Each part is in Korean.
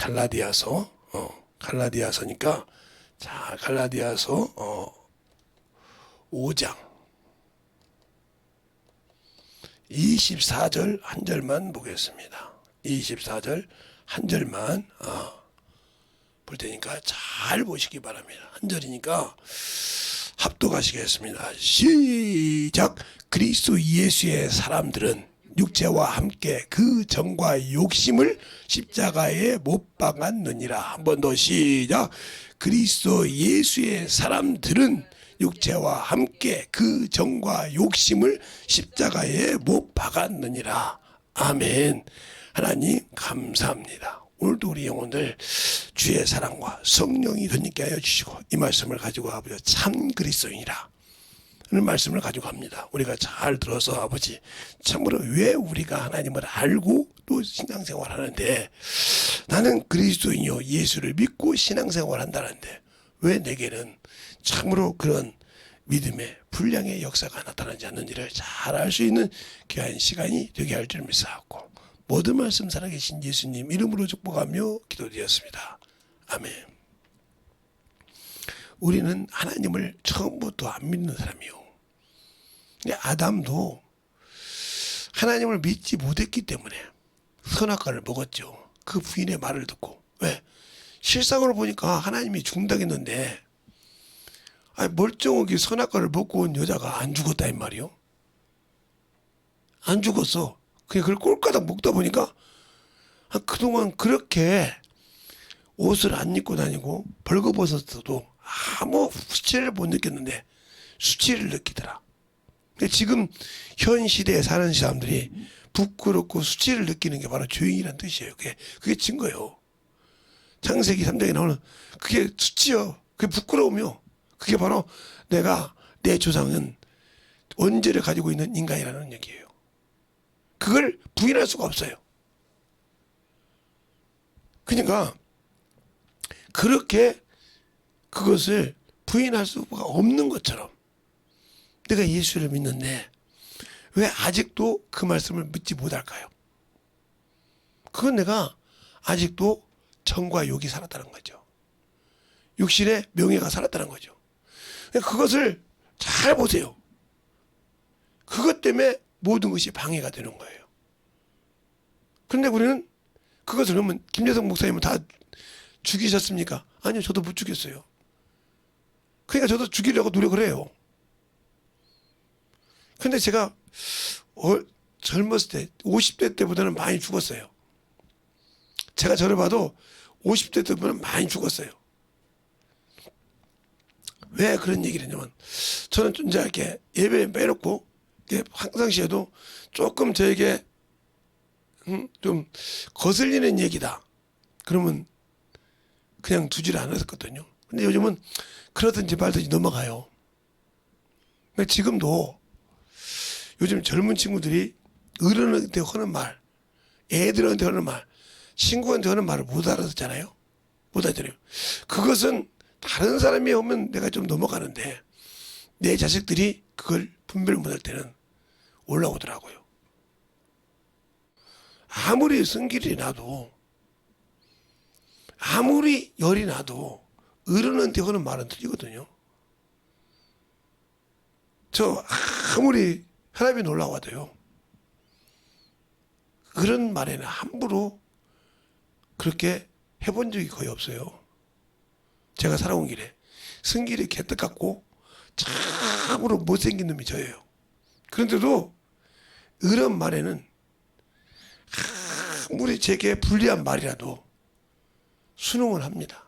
갈라디아서 갈라디아서니까 자 갈라디아서 5장 24절 한 절만 보겠습니다. 24절 한 절만 볼 테니까 잘 보시기 바랍니다. 한 절이니까 합독하시겠습니다. 시작. 그리스도 예수의 사람들은 육체와 함께 그 정과 욕심을 십자가에 못 박았느니라. 한 번 더 시작. 그리스도 예수의 사람들은 육체와 함께 그 정과 욕심을 십자가에 못 박았느니라. 아멘. 하나님 감사합니다. 오늘도 우리 영혼들 주의 사랑과 성령이 덧있게 하여 주시고 이 말씀을 가지고 아버지 참 그리스도인이라 는 말씀을 가지고 갑니다. 우리가 잘 들어서 아버지 참으로 왜 우리가 하나님을 알고 또 신앙생활 하는데 나는 그리스도인이요 예수를 믿고 신앙생활 한다는데 왜 내게는 참으로 그런 믿음의 분량의 역사가 나타나지 않는지를 잘 알 수 있는 귀한 시간이 되게 할 줄 믿사옵고 모든 말씀 살아계신 예수님 이름으로 축복하며 기도드렸습니다. 아멘. 우리는 하나님을 처음부터 안 믿는 사람이요. 아담도 하나님을 믿지 못했기 때문에 선악과를 먹었죠. 그 부인의 말을 듣고. 왜? 실상으로 보니까 하나님이 죽는다겠는데 멀쩡하게 선악과를 먹고 온 여자가 안 죽었다 이 말이요. 안 죽었어. 그냥 그걸 꼴까닥 먹다 보니까 그동안 그렇게 옷을 안 입고 다니고 벌거벗었어도 아무 수치를 못 느꼈는데 수치를 느끼더라. 지금 현 시대에 사는 사람들이 부끄럽고 수치를 느끼는 게 바로 죄인이란 뜻이에요. 그게 증거예요. 창세기 3장에 나오는 그게 수치요. 그게 부끄러우며 그게 바로 내 조상은 원죄를 가지고 있는 인간이라는 얘기예요. 그걸 부인할 수가 없어요. 그러니까 그렇게 그것을 부인할 수가 없는 것처럼 내가 예수를 믿는데 왜 아직도 그 말씀을 믿지 못할까요? 그건 내가 아직도 정과 욕이 살았다는 거죠. 육신의 명예가 살았다는 거죠. 그것을 잘 보세요. 그것 때문에 모든 것이 방해가 되는 거예요. 그런데 우리는 그것을 그러면 김재성 목사님은 다 죽이셨습니까? 아니요, 저도 못 죽였어요. 그러니까 저도 죽이려고 노력을 해요. 근데 제가 젊었을 때 50대 때보다는 많이 죽었어요. 제가 저를 봐도 50대 때보다는 많이 죽었어요. 왜 그런 얘기를 했냐면 저는 이제 이렇게 예배에 빼놓고 항상시에도 조금 저에게 좀 거슬리는 얘기다. 그러면 그냥 두지를 않았었거든요. 근데 요즘은 그러든지 말든지 넘어가요. 지금도 요즘 젊은 친구들이 어른한테 하는 말, 애들한테 하는 말, 친구한테 하는 말을 못 알아듣잖아요. 못 알아들어요. 그것은 다른 사람이 오면 내가 좀 넘어가는데 내 자식들이 그걸 분별 못할 때는 올라오더라고요. 아무리 성질이 나도 아무리 열이 나도 어른한테 하는 말은 틀리거든요. 저 아무리 혈압이 올라와도요. 그런 말에는 함부로 그렇게 해본 적이 거의 없어요. 제가 살아온 길에 성질이 개떡 같고 참으로 못생긴 놈이 저예요. 그런데도 이런 말에는 아무리 제게 불리한 말이라도 순응을 합니다.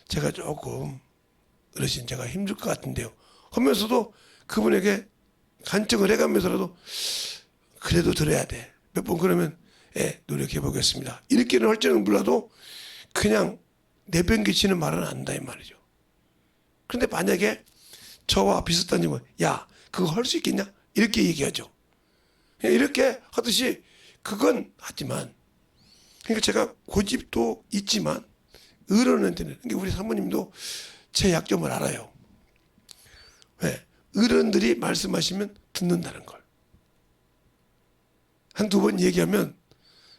제가 조금 어르신 제가 힘들 것 같은데요 하면서도 그분에게 간청을 해가면서라도 그래도 들어야 돼. 몇 번 그러면 노력해 보겠습니다. 이렇게는 할 줄은 몰라도 그냥 내변기치는 말은 안 한다 이 말이죠. 그런데 만약에 저와 비슷한 점은 야 그거 할 수 있겠냐? 이렇게 얘기하죠. 이렇게 하듯이 그건 하지만 그러니까 제가 고집도 있지만 어른한테는 그러니까 우리 사모님도 제 약점을 알아요. 왜? 어른들이 말씀하시면 듣는다는 걸. 한두 번 얘기하면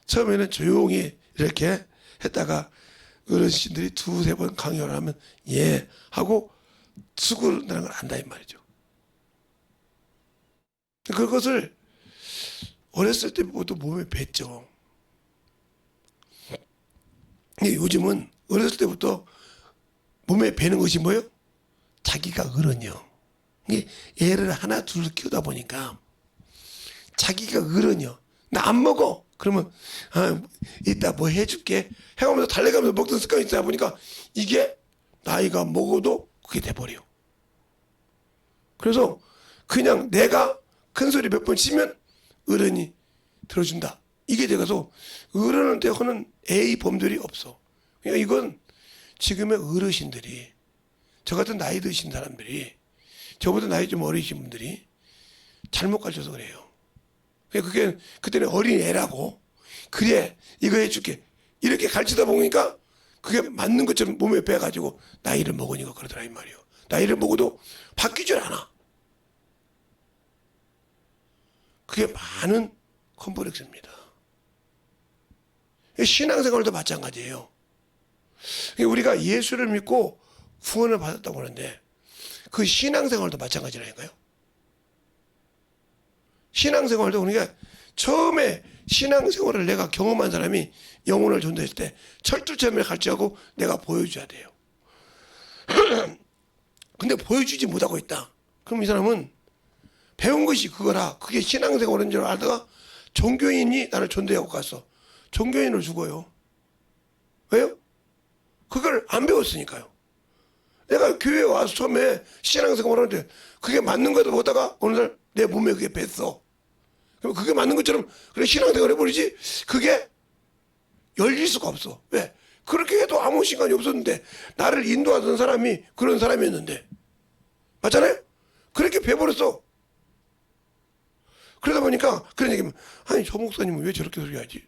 처음에는 조용히 이렇게 했다가 어르신들이 두세 번 강요를 하면 예 하고 수긍한다는 걸 안다 이 말이죠. 그것을 어렸을 때부터 몸에 뱄죠. 요즘은 어렸을 때부터 몸에 배는 것이 뭐예요? 자기가 어른이요. 애를 하나 둘 키우다 보니까 자기가 어른이요. 나 안 먹어. 그러면 이따 뭐 해줄게 해가면서 달래가면서 먹던 습관이 있다 보니까 이게 나이가 먹어도 그게 돼버려요. 그래서 그냥 내가 큰 소리 몇 번 치면 어른이 들어준다. 이게 돼가서 어른한테 하는 애의 범들이 없어. 그러니까 이건 지금의 어르신들이 저 같은 나이 드신 사람들이 저보다 나이 좀 어리신 분들이 잘못 가르쳐서 그래요. 그게 그때는 어린 애라고 그래 이거 해줄게 이렇게 가르치다 보니까 그게 맞는 것처럼 몸에 배가지고 나이를 먹으니까 그러더라 이 말이에요. 나이를 먹어도 바뀌질 않아. 그게 많은 컴플렉스입니다. 신앙생활도 마찬가지예요. 우리가 예수를 믿고 구원을 받았다고 하는데 그 신앙생활도 마찬가지라니까요. 신앙생활도 그러니까 처음에 신앙생활을 내가 경험한 사람이 영혼을 전도했을 때 철두철미를 가르치고 내가 보여줘야 돼요. 근데 보여주지 못하고 있다. 그럼 이 사람은 배운 것이 그거라. 그게 신앙생활인 줄 알다가 종교인이 나를 전도하고 갔어. 종교인을 죽어요. 왜요? 그걸 안 배웠으니까요. 내가 교회에 와서 처음에 신앙생활을 하는데 그게 맞는 것도 보다가 어느 날 내 몸에 그게 뱄어. 그럼 그게 맞는 것처럼 그래 신앙생활 해버리지 그게 열릴 수가 없어. 왜? 그렇게 해도 아무 시간이 없었는데 나를 인도하던 사람이 그런 사람이었는데 맞잖아요? 그렇게 배버렸어. 그러다 보니까 그런 얘기면 아니 저 목사님은 왜 저렇게 소리하지?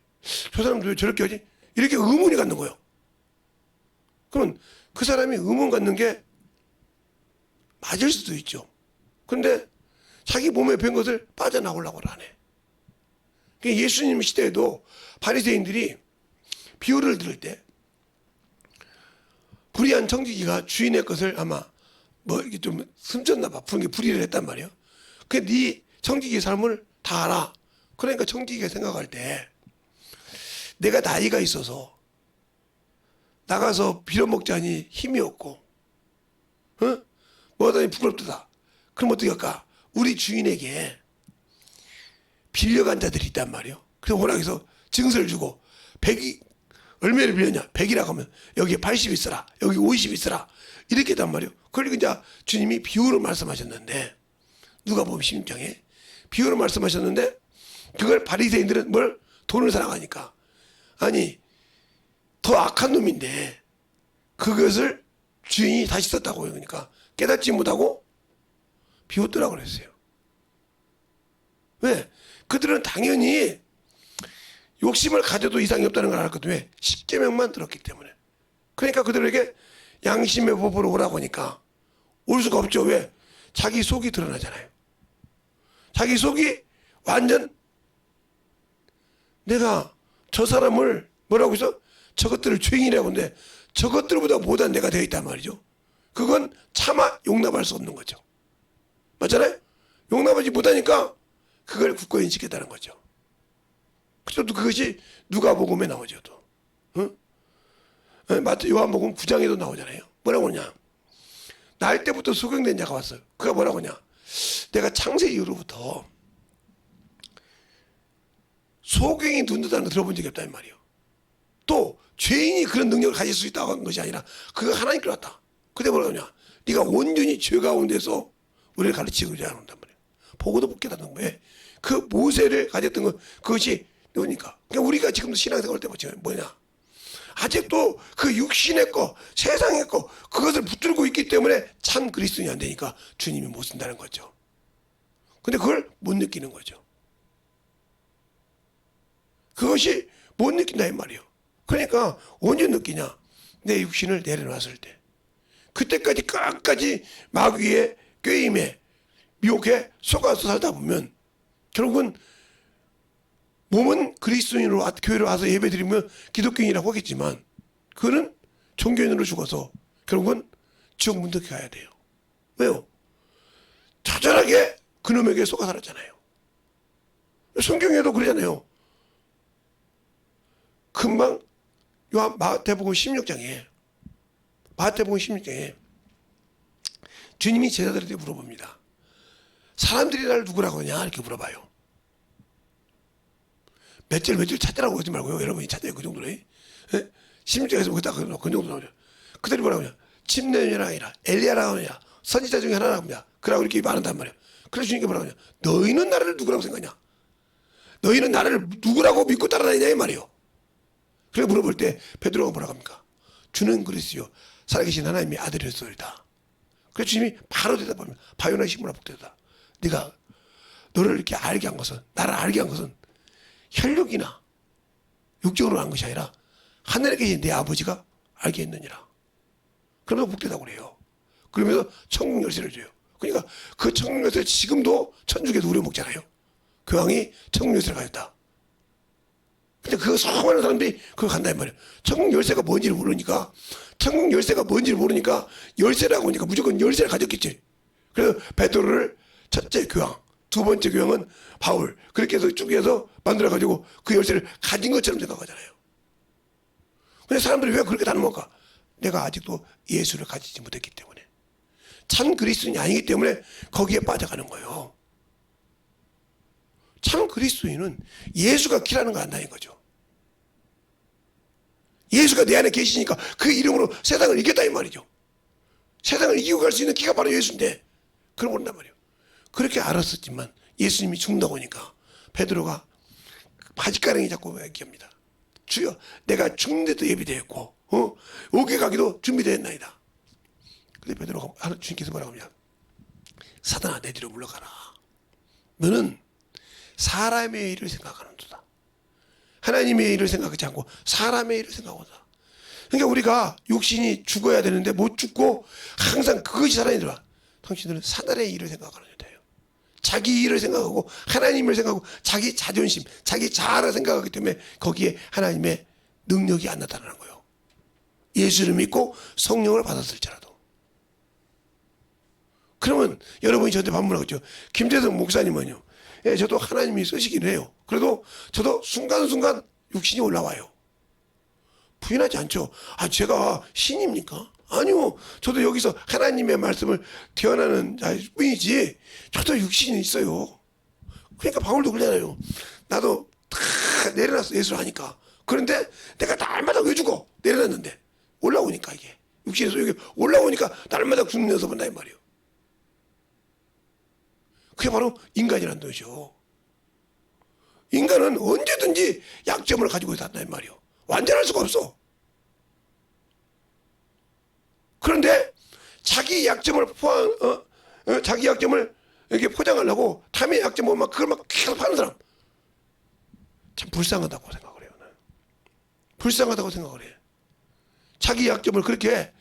저 사람도 왜 저렇게 하지? 이렇게 의문이 갖는 거예요. 그러면 그 사람이 의문 갖는 게 맞을 수도 있죠. 그런데 자기 몸에 뵌 것을 빠져나오려고 하네. 예수님 시대에도 바리새인들이 비유를 들을 때 불의한 청지기가 주인의 것을 아마 뭐 이게 좀 훔쳤나 봐. 불의를 했단 말이에요. 네 청지기의 삶을 다 알아. 그러니까 청지기가 생각할 때 내가 나이가 있어서 나가서 빌어먹자니 힘이 없고 뭐하다니 부끄럽다. 그럼 어떻게 할까? 우리 주인에게 빌려간 자들이 있단 말이에요. 그래서 호락해서 증서를 주고 100이 얼마를 빌렸냐? 100이라고 하면 여기에 80 있어라. 여기 50 있어라. 이렇게 했단 말이에요. 그러니까 이제 주님이 비유를 말씀하셨는데 누가 보면 16장에 비유를 말씀하셨는데 그걸 바리새인들은 뭘? 돈을 사랑하니까 아니 더 악한 놈인데 그것을 주인이 다시 썼다고요. 그러니까 깨닫지 못하고 비웃더라고 그랬어요. 왜? 그들은 당연히 욕심을 가져도 이상이 없다는 걸 알았거든. 왜? 10계명만 들었기 때문에. 그러니까 그들에게 양심의 법으로 오라고 하니까 올 수가 없죠. 왜? 자기 속이 드러나잖아요. 자기 속이 완전 내가 저 사람을 뭐라고 해서 저것들을 죄인이라고 하는데 저것들보다 못한 내가 되어 있단 말이죠. 그건 차마 용납할 수 없는 거죠. 맞잖아요? 용납하지 못하니까 그걸 굳건히 지켰다는 거죠. 그래서 또 그것이 누가복음에 나오죠. 또. 응? 요한복음 9장에도 나오잖아요. 뭐라고 하냐? 날 때부터 소경된 자가 왔어요. 그가 뭐라고 하냐? 내가 창세 이후로부터 소경이 눈뜬다는 거 들어본 적이 없다는 말이에요. 또 죄인이 그런 능력을 가질 수 있다고 한 것이 아니라 그가 하나님께 왔다. 그때 뭐라고 하냐? 네가 온전히 죄 가운데서 우리를 가르치고자 한단 말이에요. 보고도 못 깨닫는 거예요. 그 모세를 가졌던 것 그것이 누구니까? 그러니까 우리가 지금도 신앙생활 때 보면 뭐냐? 아직도 그 육신의 거, 세상의 거 그것을 붙들고 있기 때문에 참 그리스도인이 안 되니까 주님이 못 쓴다는 거죠. 근데 그걸 못 느끼는 거죠. 그것이 못 느낀다 이 말이에요. 그러니까 언제 느끼냐? 내 육신을 내려놨을 때. 그때까지 끝까지 마귀의 꾀임에 미혹에 속아서 살다 보면 결국은 몸은 그리스도인으로 교회로 와서 예배드리면 기독교인이라고 하겠지만 그는 종교인으로 죽어서 결국은 지옥 문득에 가야 돼요. 왜요? 처절하게 그놈에게 속아 살았잖아요. 성경에도 그러잖아요. 금방 마태복음 16장에 주님이 제자들에게 물어봅니다. 사람들이 나를 누구라고 하냐 이렇게 물어봐요. 몇 절 찾으라고 하지 말고요. 여러분이 찾아요. 그 정도로. 16장에서 그 정도 나오죠. 그들이 뭐라고 하냐. 침례자가 아니라 엘리야라고 하냐. 선지자 중에 하나라고 합니다. 그러고 이렇게 말한단 말이에요. 그래서 주님께 뭐라고 하냐. 너희는 나를 누구라고 생각하냐. 너희는 나를 누구라고 믿고 따라다니냐 이 말이에요. 그래서 물어볼 때 베드로가 뭐라고 합니까. 주는 그리스도요 살아계신 하나님의 아들이었소이다. 그래서 주님이 바로 대답합니다. 바요나 시므나 복되다. 네가 너를 이렇게 알게 한 것은, 나를 알게 한 것은 혈육이나 육적으로 한 것이 아니라 하늘에 계신 내 아버지가 알게 했느니라. 그러면서 복되다고 그래요. 그러면서 천국 열쇠를 줘요. 그러니까 그 천국 열쇠를 지금도 천주교에서 우려먹잖아요. 교황이 천국 열쇠를 가졌다. 근데 그거 수많은 사람들이 그거 간다 이 말이에요. 천국 열쇠가 뭔지를 모르니까, 천국 열쇠가 뭔지를 모르니까 열쇠라고 하니까 무조건 열쇠를 가졌겠지. 그래서 베드로를 첫째 교황, 두 번째 교황은 바울, 그렇게 해서 쭉 해서 만들어가지고 그 열쇠를 가진 것처럼 생각하잖아요. 근데 사람들이 왜 그렇게 다는걸까? 내가 아직도 예수를 가지지 못했기 때문에, 참 그리스도인이 아니기 때문에 거기에 빠져가는 거예요. 참 그리스도인은 예수가 키라는 거 안다는 거죠. 예수가 내 안에 계시니까 그 이름으로 세상을 이겼다 이 말이죠. 세상을 이기고 갈 수 있는 키가 바로 예수인데 그걸 모른단 말이에요. 그렇게 알았었지만 예수님이 죽는다고 하니까 베드로가 바짓가랑이 잡고 얘기합니다. 주여, 내가 죽는데도 예비되었고 옥에 가기도 준비되었나이다. 근데 베드로가 주님께서 뭐라고 하냐. 사단아, 내 뒤로 물러가라. 너는 사람의 일을 생각하는도다. 하나님의 일을 생각하지 않고 사람의 일을 생각하다. 그러니까 우리가 육신이 죽어야 되는데 못 죽고 항상 그것이 살아야 되라. 당신들은 사단의 일을 생각하는 자예요. 자기 일을 생각하고 하나님을 생각하고 자기 자존심, 자기 자아를 생각하기 때문에 거기에 하나님의 능력이 안 나타나는 거예요. 예수를 믿고 성령을 받았을지라도. 그러면 여러분이 저한테 반문하겠죠. 김재성 목사님은요. 예, 저도 하나님이 쓰시긴 해요. 그래도 저도 순간순간 육신이 올라와요. 부인하지 않죠. 아, 제가 신입니까? 아니요. 저도 여기서 하나님의 말씀을 태어나는 자일 뿐이지 저도 육신이 있어요. 그러니까 바울도 그러잖아요. 나도 다 내려놨어. 예수를 하니까. 그런데 내가 날마다 왜 죽어? 내려놨는데 올라오니까 이게 육신에서 여기 올라오니까 날마다 죽는 녀석 본다 이 말이에요. 그게 바로 인간이란 뜻이죠. 인간은 언제든지 약점을 가지고 산다 이 말이에요. 완전할 수가 없어. 그런데 자기 약점을 자기 약점을 이렇게 포장하려고 탐의 약점 보면 그걸 막 계속 파는 사람 참 불쌍하다고 생각을 해요. 불쌍하다고 생각을 해. 자기 약점을 그렇게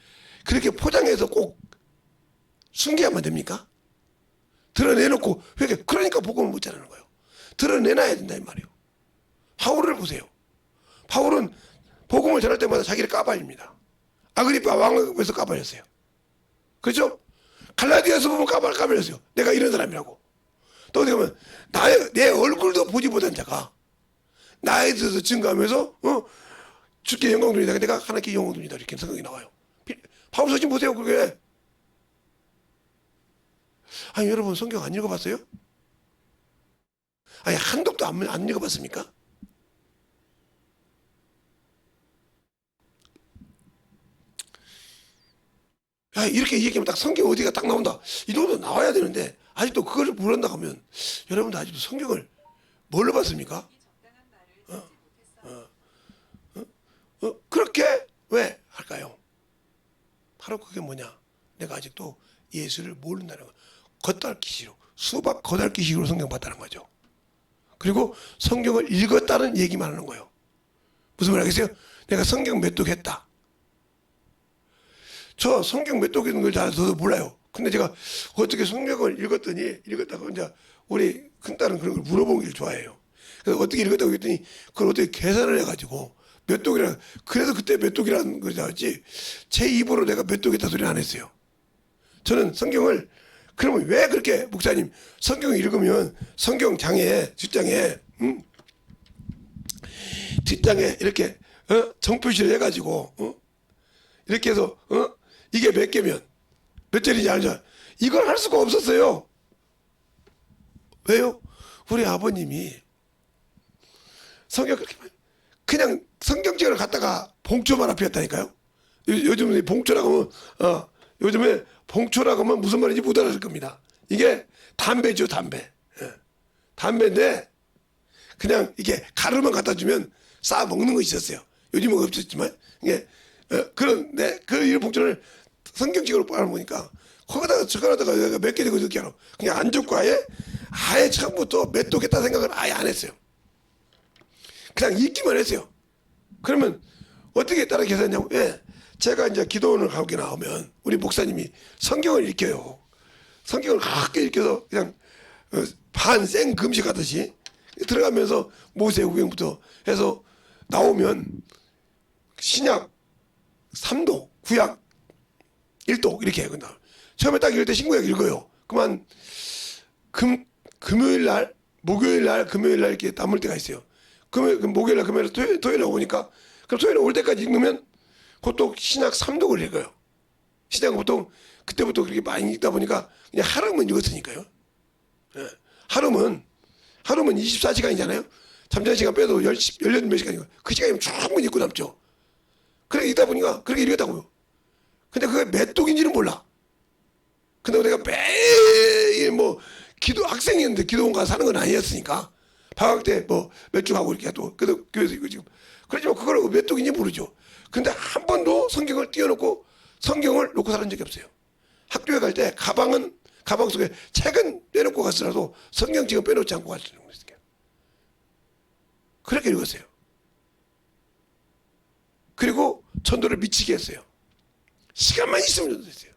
포장해서 꼭 숨겨야만 됩니까? 드러내놓고 그러니까 복음을 못 전하는 거예요. 드러내놔야 된다 이 말이에요. 바울을 보세요. 바울은 복음을 전할 때마다 자기를 까발립니다. 아그리파 왕에서 까발렸어요. 그렇죠? 갈라디아서 보면 까발렸어요. 내가 이런 사람이라고. 또 어디 가면 내 얼굴도 보지 못한 자가 나에 대해서 증거하면서 주께 영광 돌리다 내가 하나님께 영광 돌리다 이렇게 생각이 나와요. 바울 서신 보세요. 그게. 아니 여러분 성경 안 읽어봤어요? 아니 한 독도 안 읽어봤습니까? 야, 이렇게 얘기하면 딱 성경 어디가 딱 나온다. 이 정도 나와야 되는데 아직도 그걸 모른다 하면 여러분도 아직도 성경을 뭘로 봤습니까? 그렇게 왜 할까요? 바로 그게 뭐냐? 내가 아직도 예수를 모른다는 거. 겉핥기식으로 수박 겉핥기식으로 성경 봤다는 거죠. 그리고 성경을 읽었다는 얘기만 하는 거예요. 무슨 말 알겠어요? 내가 성경 몇 독했다. 저 성경 몇 독했는 걸 잘 저도 몰라요. 근데 제가 어떻게 성경을 읽었다고 이제 우리 큰딸은 그런 걸 물어보는 걸 좋아해요. 그래서 어떻게 읽었다고 했더니 그걸 어떻게 계산을 해가지고 몇 독이라, 그래서 그때 몇 독이라는 거지 제 입으로 내가 몇 독이다 소리는 안 했어요. 저는 성경을, 그러면 왜 그렇게 목사님 성경 읽으면 성경 장에 뒷장에 뒷장에 이렇게 정표시를 해가지고 이렇게 해서 이게 몇 개면 몇 절인지 알죠? 이걸 할 수가 없었어요. 왜요? 우리 아버님이 성경 그렇게 그냥 성경책을 갖다가 봉초만 앞이었다니까요. 요즘 봉초라고 하면 요즘에 봉초라고 하면 무슨 말인지 못 알아들 겁니다. 이게 담배죠, 담배. 예. 담배인데 그냥 이게 가루만 갖다 주면 싸 먹는 거 있었어요. 요즘은 없었지만 이게 그런데 그 이런 봉초를 성경책으로 빨아보니까 거기다가 젓가락다가 몇 개 되고 이렇게 하러 그냥 안 줬고 아예 처음부터 몇 도겠다 생각을 아예 안 했어요. 그냥 읽기만 했어요. 그러면 어떻게 따라 계산했냐면, 제가 이제 기도원을 가게 나오면 우리 목사님이 성경을 읽혀요. 성경을 가볍게 읽혀서 그냥 반생 금식 하듯이 들어가면서 모세후경부터 해서 나오면 신약 3도, 구약 1도 이렇게 해요. 처음에 딱 읽을 때 신구약 읽어요. 그만 금요일 날, 목요일 날, 금요일 날 이렇게 남을 때가 있어요. 목요일 날, 금요일 날, 토요일 날 오니까 그럼 토요일 날 올 때까지 읽으면 그것도 신약 3독을 읽어요. 신약은 보통 그때부터 그렇게 많이 읽다 보니까 그냥 하루만 읽었으니까요. 예. 하루면 24시간이잖아요. 잠자는 시간 빼도 18몇 시간이고 그 시간이면 충분히 읽고 남죠. 그래 읽다 보니까 그렇게 읽었다고요. 근데 그게 몇 독인지는 몰라. 근데 내가 매일 뭐 학생이었는데 기도원 가서 사는 건 아니었으니까 방학 때 뭐 몇 주 가고 이렇게 또 그래도 교회에서 이거 지금 그렇지만 그걸 몇 독인지 모르죠. 근데 한 번도 성경을 띄워놓고 성경을 놓고 살은 적이 없어요. 학교에 갈 때 가방 속에 책은 빼놓고 갔으라도 성경책은 빼놓지 않고 갔어요. 그렇게 읽었어요. 그리고 전도를 미치게 했어요. 시간만 있으면 전도했어요.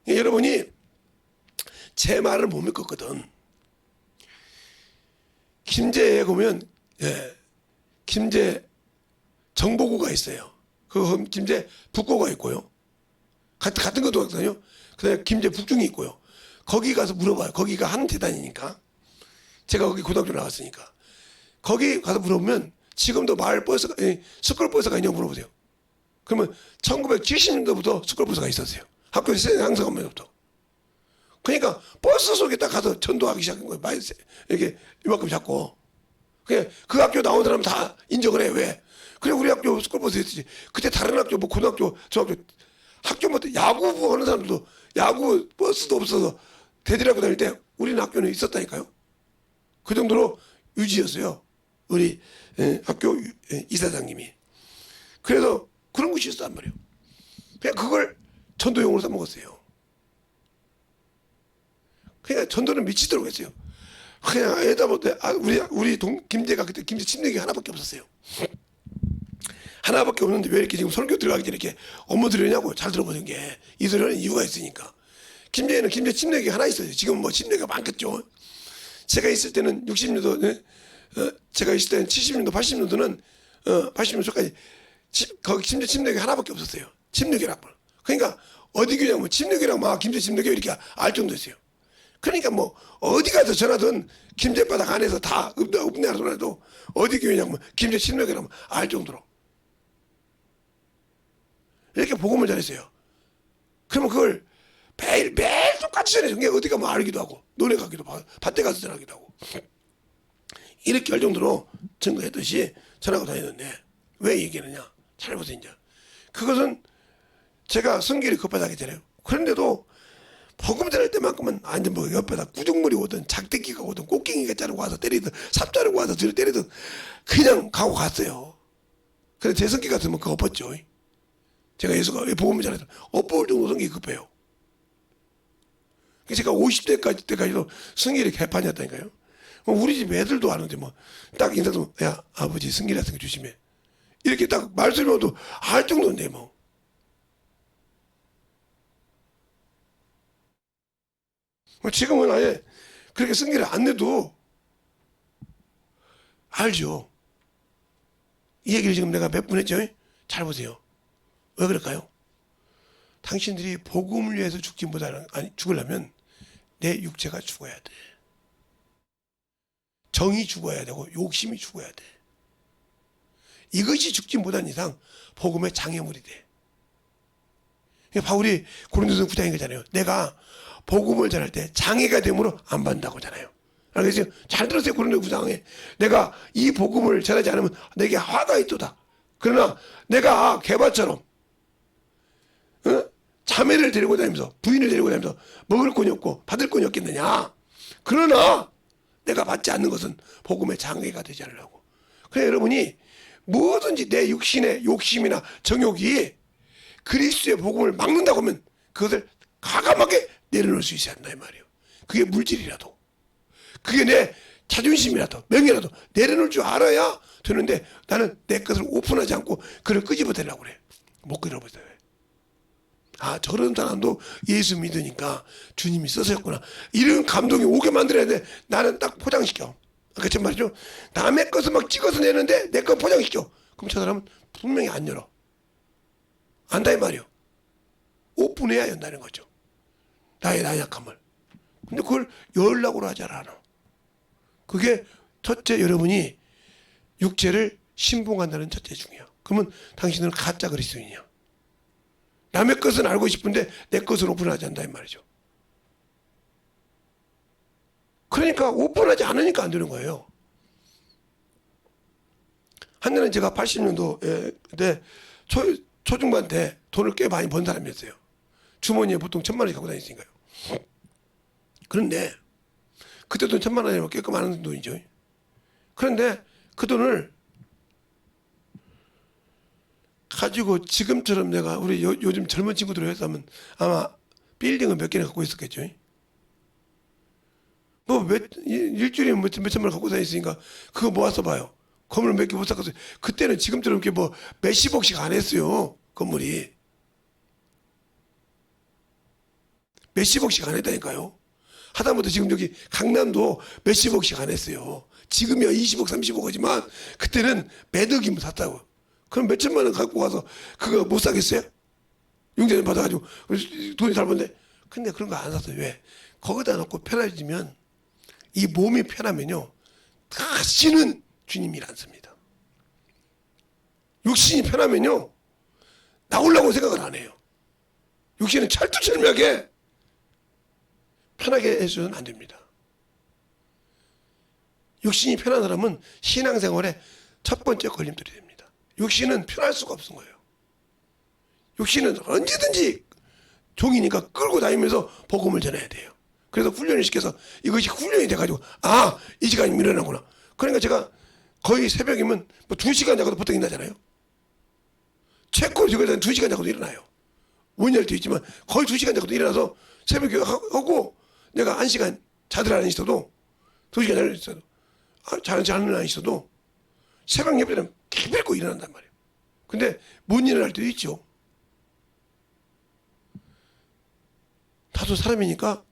여러분이 제 말을 못 믿었거든. 김제에 보면 김제 정보고가 있어요. 그 김제 북고가 있고요. 같은 것도 같거든요. 그다음에 김제 북중이 있고요. 거기 가서 물어봐요. 거기가 한 재단이니까. 제가 거기 고등학교 나왔으니까. 거기 가서 물어보면 지금도 마을 버스가 스쿨 버스가 있냐고 물어보세요. 그러면 1970년대부터 스쿨 버스가 있었어요. 학교에서 양성하면서부터. 그러니까 버스 속에 딱 가서 전도하기 시작한 거예요. 이렇게 이만큼 잡고. 그 학교 나온 사람 다 인정을 해. 왜? 그래 우리 학교 스쿨버스 했지. 그때 다른 학교 뭐 고등학교 중학교 학교마다 야구부 하는 사람들도 야구 버스도 없어서 대들하고 다닐 때 우리는 학교는 있었다니까요. 그 정도로 유지였어요. 우리 학교 이사장님이. 그래서 그런 것이 있었단 말이에요. 그냥 그걸 전도용으로 써먹었어요. 그냥 전도는 미치도록 했어요. 그냥 애다 못해. 우리 김제가 그때 김제 침례기 하나밖에 없었어요. 하나밖에 없는데 왜 이렇게 지금 설교 들어가기 전에 이렇게 업무들이 냐고 잘 들어보는 게 이 소리는 이유가 있으니까. 김제에는 김제 침례기 하나 있어요. 지금 뭐 침례가 많겠죠. 제가 있을 때는 60년도, 제가 있을 때는 70년도, 80년도는 80년도까지 거기 김제 침례기 하나밖에 없었어요. 침례교라고. 그러니까 어디 교냐면 침례교라고 막 김제 침례교 이렇게 알 정도였어요. 그러니까 뭐 어디 가서 전하든 김제바닥 안에서 다 읍내라 전화도 어디 교회냐면 김제 침례교라면 알 정도로 이렇게 복음을 전했어요. 그러면 그걸 매일 똑같이 전해요. 그게 어디 가면 알기도 하고 논에 가기도 하고 밭에 가서 전하기도 하고 이렇게 할 정도로 증거했듯이 전하고 다녔는데 왜 얘기하느냐? 잘 보세요. 이제 그것은 제가 성질이 급하다기 전에요. 그런데도 복음 전할 때만큼은 완전 뭐 옆에다 구정물이 오든 작대기가 오든 꽃갱이가 자르고 와서 때리든 삽 자르고 와서 뒤로 때리든 그냥 가고 갔어요. 그래서 제 성격 같으면 그거 엎었죠. 제가 예수가 왜 복음을 전해서 엎을 정도 성격이 급해요. 제가 50대 때까지도 성질이 개판이었다니까요. 우리 집 애들도 아는데 뭐 딱 인사도 야 아버지 성질 같은 거 조심해. 이렇게 딱 말씀해도 알 정도인데 뭐. 지금은 아예 그렇게 성질을 안 내도 알죠? 이 얘기를 지금 내가 몇 분 했죠? 잘 보세요. 왜 그럴까요? 당신들이 복음을 위해서 죽기보다는, 아니, 죽으려면 내 육체가 죽어야 돼. 정이 죽어야 되고 욕심이 죽어야 돼. 이것이 죽지 못한 이상 복음의 장애물이 돼. 바울이 고린도서 9장에 그러잖아요. 내가 복음을 전할 때 장애가 되므로 안 받는다고 하잖아요. 그래서 잘 들었어요. 고린도서 9장에 내가 이 복음을 전하지 않으면 내게 화가 있도다. 그러나 내가 개바처럼 자매를 데리고 다니면서 부인을 데리고 다니면서 먹을 건이 없고 받을 건이 없겠느냐. 그러나 내가 받지 않는 것은 복음의 장애가 되지 않으려고. 그래 여러분이 뭐든지 내 육신의 욕심이나 정욕이 그리스도의 복음을 막는다고 하면 그것을 과감하게 내려놓을 수 있어야 한다 이 말이에요. 그게 물질이라도 그게 내 자존심이라도 명예라도 내려놓을 줄 알아야 되는데 나는 내 것을 오픈하지 않고 그를 끄집어내려고 그래. 못 끄집어내요. 아 저런 사람도 예수 믿으니까 주님이 써서였구나. 이런 감동이 오게 만들어야 돼. 나는 딱 포장시켜. 그렇죠 말이죠. 남의 것을 막 찍어서 내는데 내 거 포장시켜. 그럼 저 사람은 분명히 안 열어. 안다 이 말이요. 오픈해야 연다는 거죠. 나의 나약함을. 근데 그걸 열라고 하지 않아. 그게 첫째 여러분이 육체를 신봉한다는 첫째 중이야. 그러면 당신은 가짜 그리스도인이야. 남의 것은 알고 싶은데 내 것은 오픈하지 않는다 이 말이죠. 그러니까 오픈하지 않으니까 안 되는 거예요. 한때는 제가 80년도에 그때 초중반 때 돈을 꽤 많이 번 사람이었어요. 주머니에 보통 1,000만 원씩 갖고 다녔으니까요. 그런데 그때 돈 1,000만 원이면 꽤 많은 돈이죠. 그런데 그 돈을 가지고 지금처럼 내가 우리 요즘 젊은 친구들 해서 하면 아마 빌딩을 몇 개나 갖고 있었겠죠. 뭐 일주일에 몇천만 원 갖고 다녔으니까 그거 모아서 봐요. 건물 몇 개 못 샀겠어요. 그때는 지금처럼 이렇게 뭐 몇십억씩 안 했어요. 건물이 몇십억씩 안 했다니까요. 하다못해 지금 여기 강남도 몇십억씩 안 했어요. 지금이야 20억 30억 하지만 그때는 매덕이면 샀다고. 그럼 몇천만 원 갖고 와서 그거 못 사겠어요? 용자님 받아가지고 돈이 잘 번데. 근데 그런 거 안 샀어요. 왜? 거기다 놓고 편해지면 이 몸이 편하면요 다시는 주님이 안 씁니다. 육신이 편하면요 나오려고 생각을 안 해요. 육신은 철두철미하게 편하게 해서는 안 됩니다. 육신이 편한 사람은 신앙생활의 첫 번째 걸림돌이 됩니다. 육신은 편할 수가 없는 거예요. 육신은 언제든지 종이니까 끌고 다니면서 복음을 전해야 돼요. 그래서 훈련을 시켜서 이것이 훈련이 돼가지고 이 시간이 일어나구나. 그러니까 제가 거의 새벽이면 뭐 2시간 자고도 보통 일어나잖아요. 최고 저기서 2시간 자고도 일어나요. 원열 되어 있지만 거의 2시간 자고도 일어나서 새벽에 하고 내가 1시간 자들 안 있어도 2시간 자들 있어도 자는 안 있어도 새벽 예배는 기필코 일어난단 말이에요. 근데 못 일어날 때도 있죠. 다소 사람이니까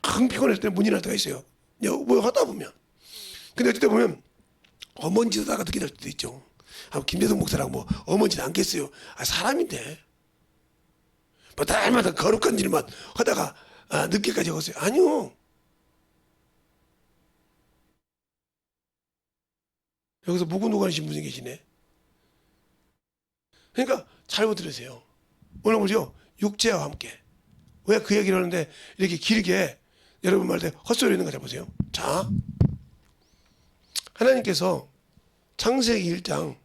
큰 피곤할 때 못 일어날 때가 있어요. 뭐 하다 보면. 근데 어떨 때 보면 어머니 짓 하다가 늦게 될 때도 있죠. 김대성 목사랑 뭐 어머니 짓 않겠어요. 사람인데 뭐 날마다 거룩한 일만 하다가 늦게까지 오세요. 아니요. 여기서 무구누구하신 분이 계시네. 그러니까 잘못 들으세요. 오늘 보죠. 육체와 함께. 왜 그 얘기를 하는데 이렇게 길게 여러분 말대 헛소리 있는 거 잘 보세요. 자, 하나님께서 창세기 1장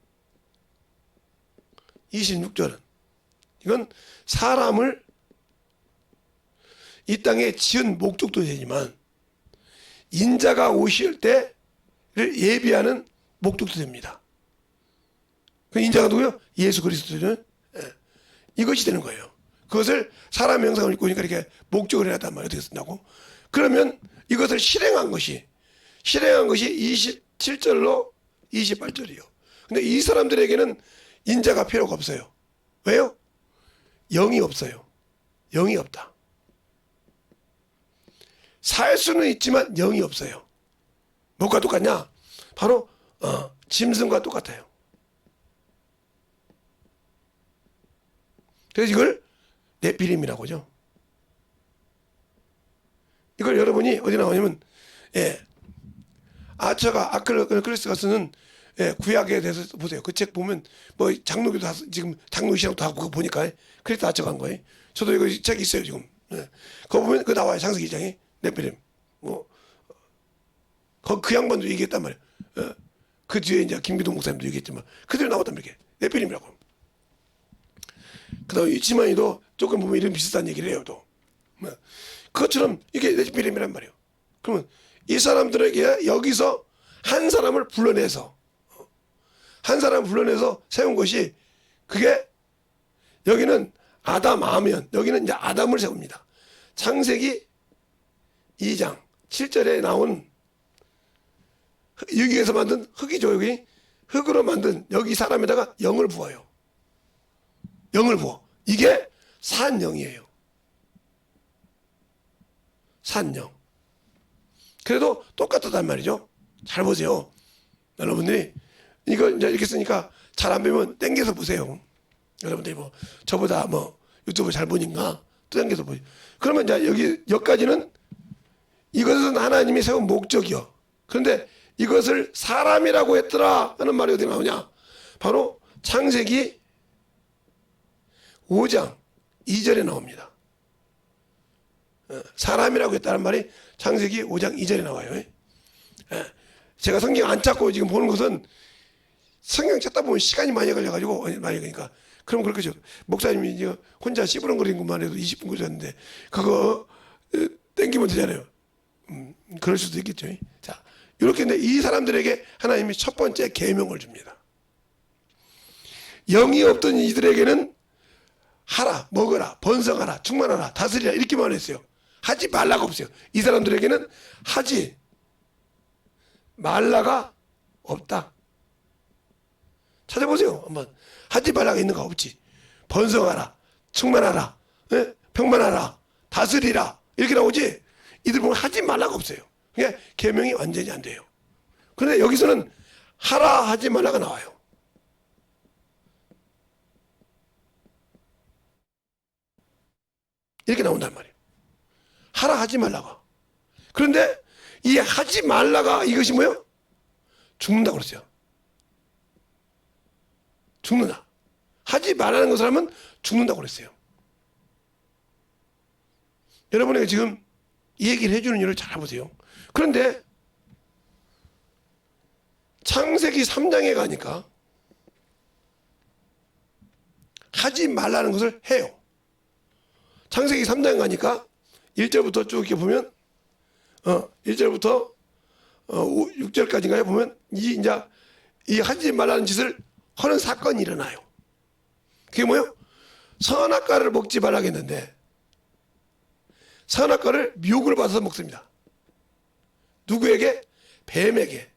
26절은 이건 사람을 이 땅에 지은 목적도 되지만 인자가 오실 때를 예비하는 목적도 됩니다. 그 인자가 누구요? 예수 그리스도는 이것이 되는 거예요. 그것을 사람의 형상을 입고 있으니까 이렇게 목적을 해놨단 말이에요. 어떻게 쓴다고? 그러면 이것을 실행한 것이 27절로 28절이에요. 근데 이 사람들에게는 인자가 필요가 없어요. 왜요? 영이 없어요. 영이 없다. 살 수는 있지만 영이 없어요. 뭐가 똑같냐? 바로 짐승과 똑같아요. 그래서 이걸 네피림이라고 하죠. 이걸 여러분이 어디 나오냐면 아처가 아클레스가 쓰는 구약에 대해서 보세요. 그 책 보면 뭐 장로교도 다 지금 장로 시장도 다 그거 보니까 크리스도 아처가 한 거예요. 저도 이거 책 있어요 지금. 그거 보면 그 나와요. 창세기 2장에 네피림. 뭐 그 양반도 얘기했단 말이에요. 그 뒤에 이제 김기동 목사님도 얘기했지만 그대로 나왔단 말이에요. 네피림이라고. 그다음에 이치만이도 조금 보면 이런 비슷한 얘기를 해요. 또 그것처럼 이게 네피림이란 말이에요. 그러면 이 사람들에게 여기서 한 사람을 불러내서 세운 것이 그게 여기는 아담 아면 여기는 이제 아담을 세웁니다. 창세기 2장 7절에 나온 여기에서 만든 흙이죠. 여기 흙으로 만든 여기 사람에다가 영을 부어요. 영을 부어. 이게 산영이에요. 산영. 그래도 똑같다단 말이죠. 잘 보세요. 여러분들이 이거 이제 이렇게 쓰니까 잘 안 배우면 땡겨서 보세요. 여러분들이 뭐 저보다 뭐 유튜브 잘 보니까 또 땡겨서 보세요. 그러면 이제 여기까지는 이것은 하나님이 세운 목적이요. 그런데 이것을 사람이라고 했더라 하는 말이 어디 나오냐? 바로 창세기 5장 2절에 나옵니다. 사람이라고 했다는 말이 창세기 5장 2절에 나와요. 제가 성경 안 찾고 지금 보는 것은 성경 찾다 보면 시간이 많이 걸려가지고 많이 걸리니까 그럼 그렇겠죠. 목사님이 이제 혼자 씨부렁거리는 것만 해도 20분 걸렸는데 그거 땡기면 되잖아요. 그럴 수도 있겠죠. 자, 이렇게 이 사람들에게 하나님이 첫 번째 계명을 줍니다. 영이 없던 이들에게는 하라, 먹어라, 번성하라, 충만하라, 다스리라 이렇게만 했어요. 하지 말라가 없어요. 이 사람들에게는 하지 말라가 없다. 찾아보세요. 한번 하지 말라가 있는가 없지. 번성하라, 충만하라, 평만하라, 다스리라 이렇게 나오지. 이들 보면 하지 말라가 없어요. 그러니까 계명이 완전히 안 돼요. 그런데 여기서는 하라 하지 말라가 나와요. 이렇게 나온단 말이에요. 하라 하지 말라가. 그런데 이 하지 말라가 이것이 뭐예요? 죽는다고 그랬어요. 죽는다. 하지 말라는 것을 하면 죽는다고 그랬어요. 여러분에게 지금 이 얘기를 해주는 일을 잘 보세요. 그런데 창세기 3장에 가니까 하지 말라는 것을 해요. 창세기 3장에 가니까 1절부터 쭉 이렇게 보면 1절부터 6절까지인가요? 보면 이 하지 말라는 짓을 하는 사건이 일어나요. 그게 뭐예요? 선악과를 먹지 말라고 했는데 선악과를 미혹을 받아서 먹습니다. 누구에게? 뱀에게.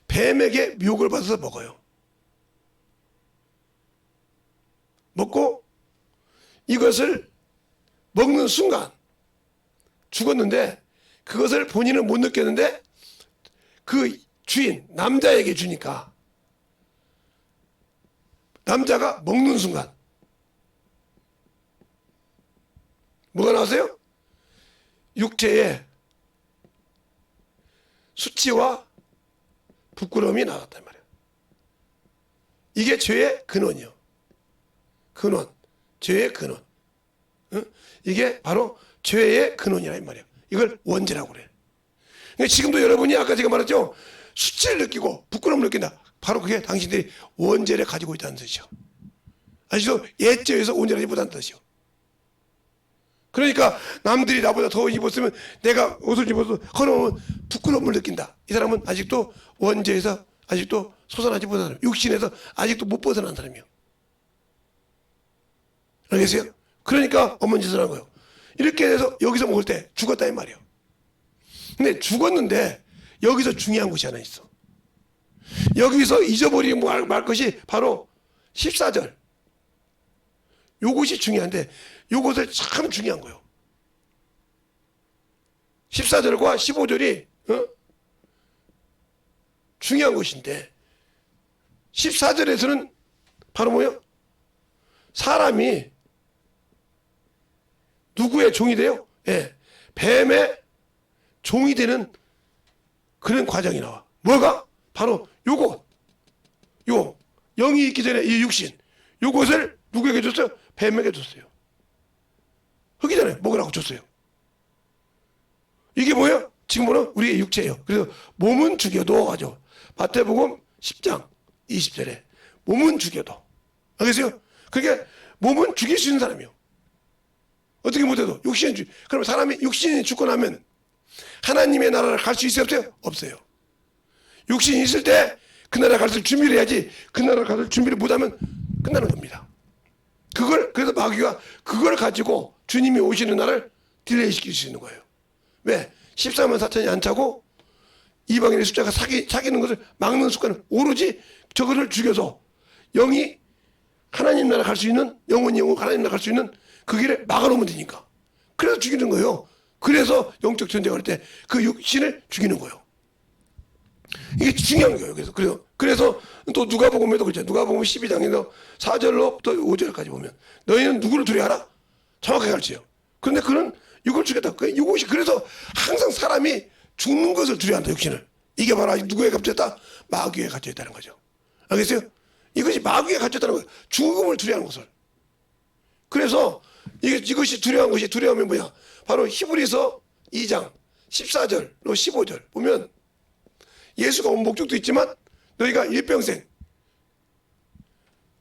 뱀에게 미혹을 받아서 먹어요. 먹고 이것을 먹는 순간 죽었는데 그것을 본인은 못 느꼈는데 그 주인 남자에게 주니까 남자가 먹는 순간 뭐가 나왔어요? 육체에 수치와 부끄러움이 나왔단 말이에요. 이게 죄의 근원이요. 근원. 죄의 근원. 이게 바로 죄의 근원이라 이 말이에요. 이걸 원죄라고 그래요. 그러니까 지금도 여러분이 아까 제가 말했죠. 수치를 느끼고 부끄러움을 느낀다. 바로 그게 당신들이 원죄를 가지고 있다는 뜻이죠. 아시죠? 옛죄에서 원죄를 입었다는 뜻이죠. 그러니까 남들이 나보다 더 입었으면 내가 옷을 입어서 허러면 부끄러움을 느낀다. 이 사람은 아직도 원죄에서 아직도 솟아나지 못한 사람, 육신에서 아직도 못 벗어난 사람이에요. 알겠어요? 그러니까 어머니 짓을 한 거예요. 이렇게 해서 여기서 먹을 때 죽었다 이 말이에요. 근데 죽었는데 여기서 중요한 것이 하나 있어. 여기서 잊어버리고 말 것이 바로 14절. 요것이 중요한데 요것을 참 중요한 거예요. 14절과 15절이 중요한 것인데 14절에서는 바로 뭐예요? 사람이 누구의 종이 돼요? 예, 뱀의 종이 되는 그런 과정이 나와. 뭐가? 바로 요거 요 영이 있기 전에 이 육신 요것을 누구에게 줬어요? 뱀에게 줬어요. 흙이 전에 먹으라고 줬어요. 이게 뭐예요? 지금 뭐는 우리의 육체예요. 그래서 몸은 죽여도 하죠. 마태복음 10장 20절에 몸은 죽여도. 알겠어요? 그게 몸은 죽일 수 있는 사람이요. 어떻게 못해도 육신이 그럼 사람이 육신이 죽고 나면 하나님의 나라를 갈 수 있어요? 없어요? 없어요. 육신이 있을 때 그 나라 갈 준비를 해야지 그 나라 갈 준비를 못하면 끝나는 겁니다. 그래서 마귀가 그걸 가지고 주님이 오시는 날을 딜레이 시킬 수 있는 거예요. 왜? 14만 4천이 안 차고 이방인의 숫자가 사귀는 것을 막는 습관은 오로지 저거를 죽여서 영이 하나님 나라 갈 수 있는 영혼이 하나님 나라 갈 수 있는 그 길을 막아놓으면 되니까. 그래서 죽이는 거예요. 그래서 영적 전쟁을 할 때 그 육신을 죽이는 거예요. 이게 중요한 거예요. 그래서 또 누가복음에도 그렇죠. 누가복음 12장에서 4절로부터 5절까지 보면 너희는 누구를 두려워하라? 정확하게 가르쳐요. 그런데 그는 육을 죽였다. 이것이 그래서 항상 사람이 죽는 것을 두려워한다. 육신을. 이게 바로 누구에 갇혔다? 마귀에 갇혀있다는 거죠. 알겠어요? 이것이 마귀에 갇혔다는 거예요. 죽음을 두려워하는 것을. 그래서 이것이 두려운 것이 두려움이 뭐야? 바로 히브리서 2장 14절로 15절 보면 예수가 온 목적도 있지만 너희가 일평생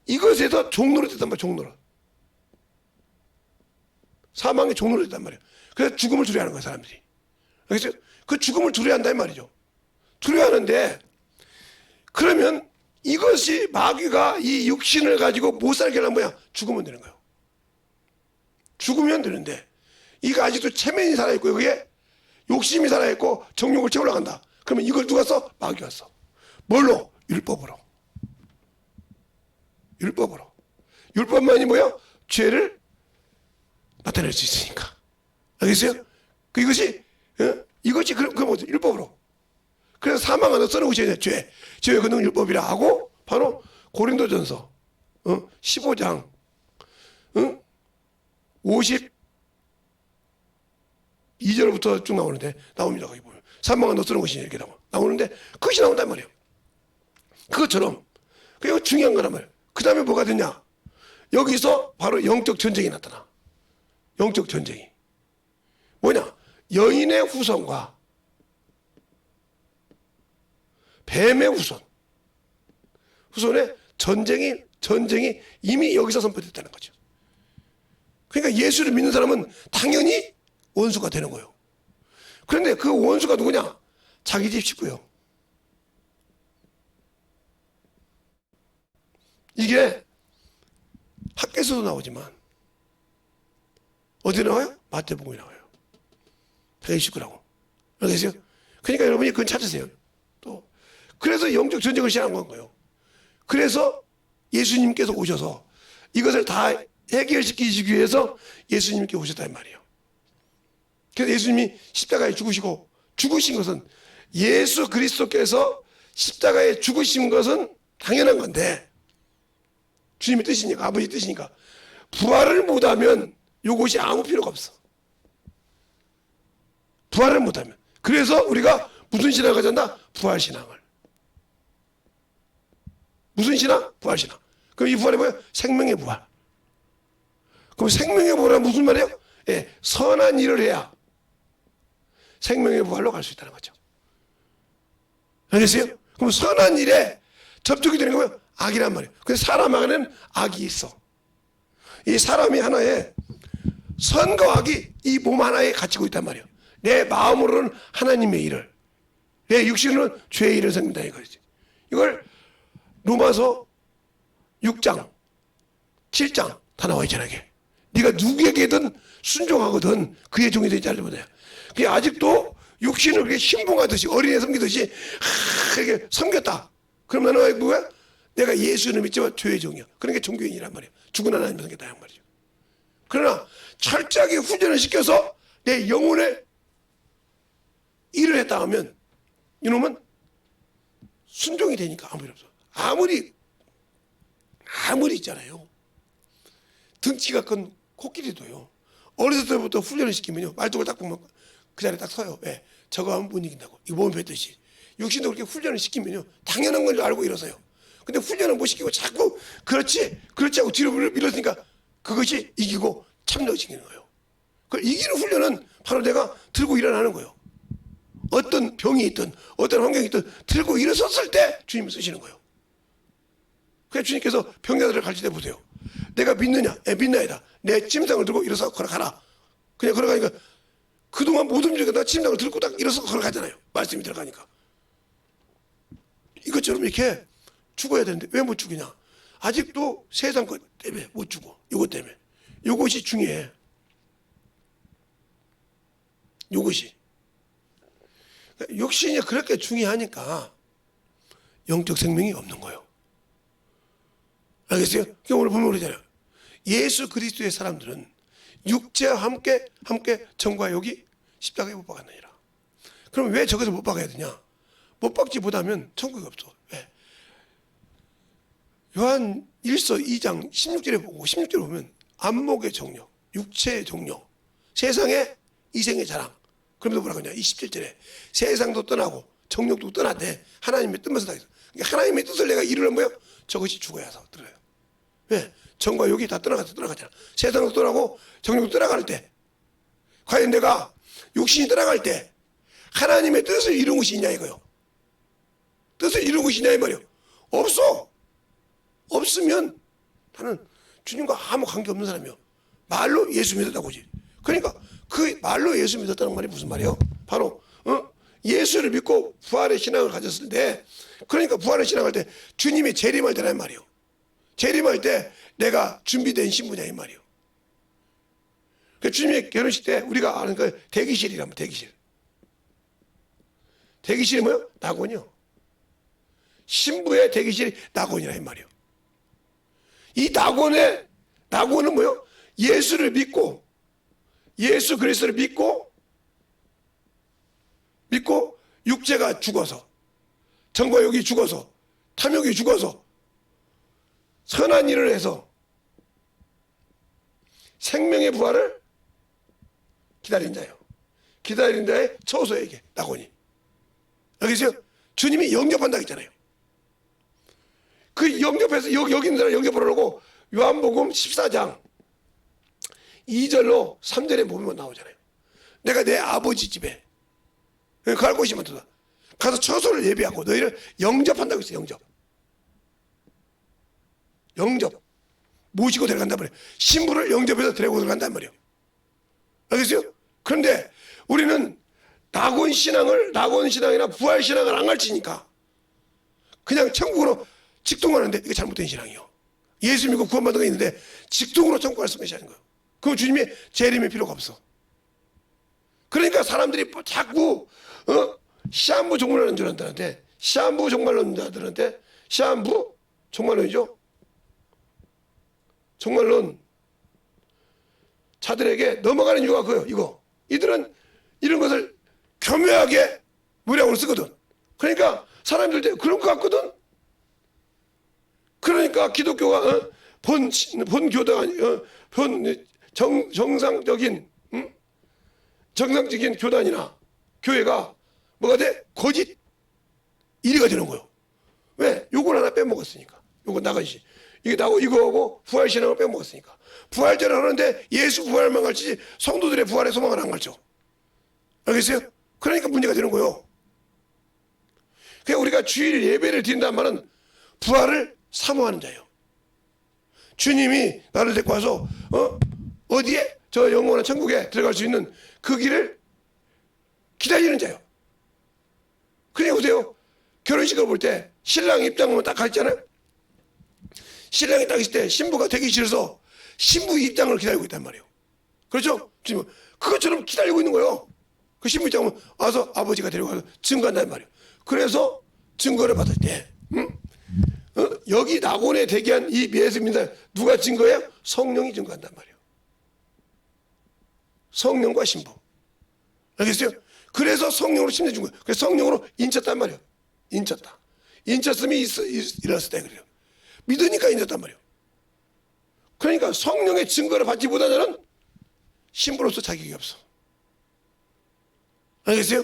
이것에서 종로로 됐단 말이야. 종로로. 사망의 종로로 됐단 말이야. 그래서 죽음을 두려워하는 거야 사람들이. 알겠어요? 그 죽음을 두려워한다 이 말이죠. 두려워하는데 그러면 이것이 마귀가 이 육신을 가지고 못 살게 하려면 뭐야? 죽으면 되는 거예요. 죽으면 되는데 이거 아직도 체면이 살아있고 여기에 욕심이 살아있고 정욕을 채우려 간다. 그러면 이걸 누가 써? 마귀가 써. 뭘로? 율법으로. 율법으로. 율법만이 뭐야? 죄를 나타낼 수 있으니까. 알겠어요? 이것이 그럼 뭐지? 율법으로. 그래서 사망 하나 써놓으셔야 돼. 죄의 근원 율법이라 하고 바로 고린도전서 15장 52절부터 쭉 나옵니다. 거기 보면 사망은 너 쓰는 것이냐 이렇게 나오는데 그것이 나온단 말이에요. 그것처럼 그게 중요한 거란 말이에요. 그 다음에 뭐가 되냐? 여기서 바로 영적 전쟁이 나타나. 영적 전쟁이 뭐냐? 여인의 후손과 뱀의 후손의 전쟁이 이미 여기서 선포됐다는 거죠. 그러니까 예수를 믿는 사람은 당연히 원수가 되는 거예요. 그런데 그 원수가 누구냐? 자기 집 식구요. 이게 학교에서도 나오지만 어디 나와요? 마태복음에 나와요. 자기 식구라고. 알겠어요? 그러니까 여러분이 그건 찾으세요. 또 그래서 영적 전쟁을 시작한 거예요. 그래서 예수님께서 오셔서 이것을 다 해결시키시기 위해서 예수님께 오셨단 말이에요. 그래서 예수님이 십자가에 죽으신 것은 예수 그리스도께서 십자가에 죽으신 것은 당연한 건데 주님의 뜻이니까 아버지 뜻이니까 부활을 못하면 이것이 아무 필요가 없어. 부활을 못하면. 그래서 우리가 무슨 신앙을 가졌나? 부활신앙을. 무슨 신앙? 부활신앙. 그럼 이 부활이 뭐예요? 생명의 부활. 그럼 생명의 부활은 무슨 말이에요? 예, 선한 일을 해야 생명의 부활로 갈 수 있다는 거죠. 알겠어요? 그럼 선한 일에 접촉이 되는 거 뭐예요? 악이란 말이에요. 그래서 사람 안에는 악이 있어. 이 사람이 하나에 선과 악이 이 몸 하나에 갇히고 있단 말이에요. 내 마음으로는 하나님의 일을, 내 육신으로는 죄의 일을 섬긴다 이거지. 이걸 로마서 6장, 7장 다 나와 있잖아 이게. 네가 누구에게든 순종하거든 그의 종이 되지 않으면 돼. 그게 아직도 육신을 그렇게 신봉하듯이 어린애 섬기듯이 이렇게 섬겼다. 그럼 나는 뭐야? 내가 예수를 믿지만 죄의 종이야. 그러니까 종교인이란 말이야. 죽은 하나님을 섬겼다 이 말이죠. 그러나 철저하게 훈련을 시켜서 내 영혼에 일을 했다 하면 이놈은 순종이 되니까 아무 일 없어. 아무리 있잖아요. 등치가 큰 코끼리도요. 어렸을 때부터 훈련을 시키면요. 말뚝을 딱 보면 그 자리에 딱 서요. 왜? 저거 하면 못 이긴다고. 이거 몸에 뱉듯이. 육신도 그렇게 훈련을 시키면요. 당연한 건 줄 알고 일어서요. 근데 훈련을 못 시키고 자꾸 그렇지 하고 뒤로 밀었으니까 그것이 이기고 참여시키는 거예요. 그걸 이기는 훈련은 바로 내가 들고 일어나는 거예요. 어떤 병이 있든 어떤 환경이 있든 들고 일어섰을 때 주님을 쓰시는 거예요. 그래서 주님께서 병자들을 가르칠 때 보세요. 내가 믿느냐? 믿나이다. 내 침상을 들고 일어서 걸어가라. 그냥 걸어가니까 그동안 못 움직이다가 침상을 들고 딱 일어서 걸어가잖아요. 말씀이 들어가니까. 이것처럼 이렇게 죽어야 되는데 왜 못 죽이냐? 아직도 세상 것 때문에 못 죽어. 이것 때문에. 이것이 중요해. 이것이. 육신이 그렇게 중요하니까 영적 생명이 없는 거예요. 알겠어요? 오늘 보면 그러잖아요. 예수 그리스도의 사람들은 육체와 함께 정과 욕이 십자가에 못 박았느니라. 그럼 왜 저기서 못 박아야 되냐? 못 박지 못하면 천국이 없어. 왜? 요한 1서 2장 16절에 보면 안목의 정욕, 육체의 정욕, 세상의 이생의 자랑. 그러면서 뭐라고 하냐? 27절에 세상도 떠나고 정욕도 떠나되 하나님의 뜻만 살아있어. 그러니까 하나님의 뜻을 내가 이루려면 뭐요? 저것이 죽어야 해서 들어요. 왜? 정과 욕이 다 떠나가잖아. 세상도 떠나고 정욕도 떠나갈 때 과연 내가 육신이 떠나갈 때 하나님의 뜻을 이룬 것이 있냐 이거요. 뜻을 이룬 것이 있냐 이 말이요. 없어. 없으면 나는 주님과 아무 관계없는 사람이요. 말로 예수 믿었다고 하지. 그러니까 그 말로 예수 믿었다는 말이 무슨 말이에요? 바로 예수를 믿고 부활의 신앙을 가졌을 때, 그러니까 부활의 신앙할 때 주님이 재림할 때란 말이에요. 재림할 때 내가 준비된 신부냐 이 말이에요. 그 주님의 결혼식 때 우리가 아는 그 대기실이라면 대기실. 대기실이 뭐예요? 낙원이요. 신부의 대기실이 낙원이라 이 말이에요. 이 낙원은 뭐예요? 예수를 믿고 예수 그리스도를 믿고 육체가 죽어서 정과 욕이 죽어서 탐욕이 죽어서 선한 일을 해서 생명의 부활을 기다린 자예요. 기다린 자의 처소에게 낙원이. 알겠어요? 주님이 영접한다고 했잖아요. 그 영접해서 여기 있는 사람 영접하려고 요한복음 14장 2절로 3절에 보면 나오잖아요. 내가 내 아버지 집에 갈 곳이 많다. 가서 처소를 예비하고 너희를 영접한다고 했어요. 영접. 모시고 데려간단 말이에요. 신부를 영접해서 데리고 들어간단 말이에요. 알겠어요? 그런데 우리는 낙원 신앙이나 부활 신앙을 안 가르치니까 그냥 천국으로 직통하는데 이게 잘못된 신앙이에요. 예수 믿고 구원받은 게 있는데 직통으로 천국 갈 수 있는 거예요. 그럼 주님의 재림의 필요가 없어. 그러니까 사람들이 자꾸 시한부 종말론자들한테 시한부 종말론이죠. 종말론 자들에게 넘어가는 이유가 그거예요. 이들은 이런 것을 교묘하게 무량으로 쓰거든. 그러니까 사람들 그런 것 같거든. 그러니까 기독교가 정상적인 교단이나 교회가 뭐가 돼? 거짓 1위가 되는 거예요. 왜? 요걸 하나 빼먹었으니까. 요거 나가시. 이거하고 부활신앙을 빼먹었으니까. 부활절을 하는데 예수 부활만 가르치지 성도들의 부활의 소망을 안 가르쳐. 알겠어요? 그러니까 문제가 되는 거예요. 그러니까 우리가 주일 예배를 드린다는 말은 부활을 사모하는 자예요. 주님이 나를 데리고 와서 어디에? 저 영원한 천국에 들어갈 수 있는 그 길을 기다리는 자예요. 그래 보세요. 결혼식을 볼 때 신랑 입장만 딱 가있잖아요. 신랑이 딱 있을 때 신부가 되기 싫어서 신부 입장을 기다리고 있단 말이에요. 그렇죠? 지금 그것처럼 기다리고 있는 거예요. 그 신부 입장은 와서 아버지가 데려가서 증거한단 말이에요. 그래서 증거를 받을 때 여기 낙원에 대기한 이 예수입니다. 누가 증거해요? 성령이 증거한단 말이에요. 성령과 신부. 알겠어요? 그래서 성령으로 침례 준 거예요. 그래서 성령으로 인쳤단 말이에요. 인쳤다. 인쳤음이 일어났을 때 그래요. 믿으니까 인쳤단 말이에요. 그러니까 성령의 증거를 받지 못한 자는 신부로서 자격이 없어. 알겠어요?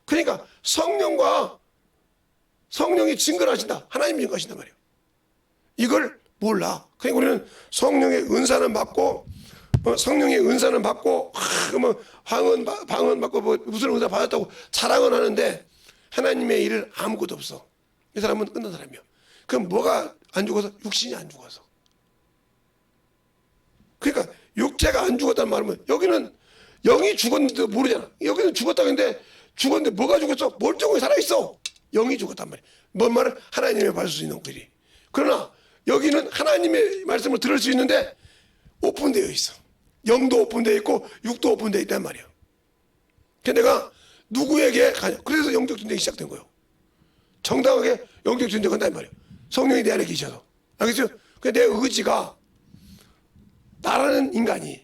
그러니까 성령이 증거를 하신다. 하나님이 증거하신단 말이에요. 이걸 몰라. 그러니까 우리는 성령의 은사는 받고 성령의 은사는 받고 뭐 방언 받고 뭐 무슨 은사 받았다고 자랑은 하는데 하나님의 일을 아무것도 없어. 이 사람은 끝난 사람이야. 그럼 뭐가 안 죽어서? 육신이 안 죽어서. 그러니까 육체가 안 죽었다는 말은 여기는 영이 죽었는데도 모르잖아. 여기는 죽었다고 했는데 죽었는데 뭐가 죽었어? 멀쩡하게 살아있어. 영이 죽었단 말이야. 뭔 말은 하나님의 받을 수 있는 길이. 그러나 여기는 하나님의 말씀을 들을 수 있는데 오픈되어 있어. 영도 오픈되어 있고 육도 오픈되어 있단 말이야. 그래서 내가 누구에게 가냐. 그래서 영적 전쟁이 시작된 거예요. 정당하게 영적 전쟁을 한단 말이에요. 성령이 내 안에 계셔서. 알겠죠? 내 의지가 나라는 인간이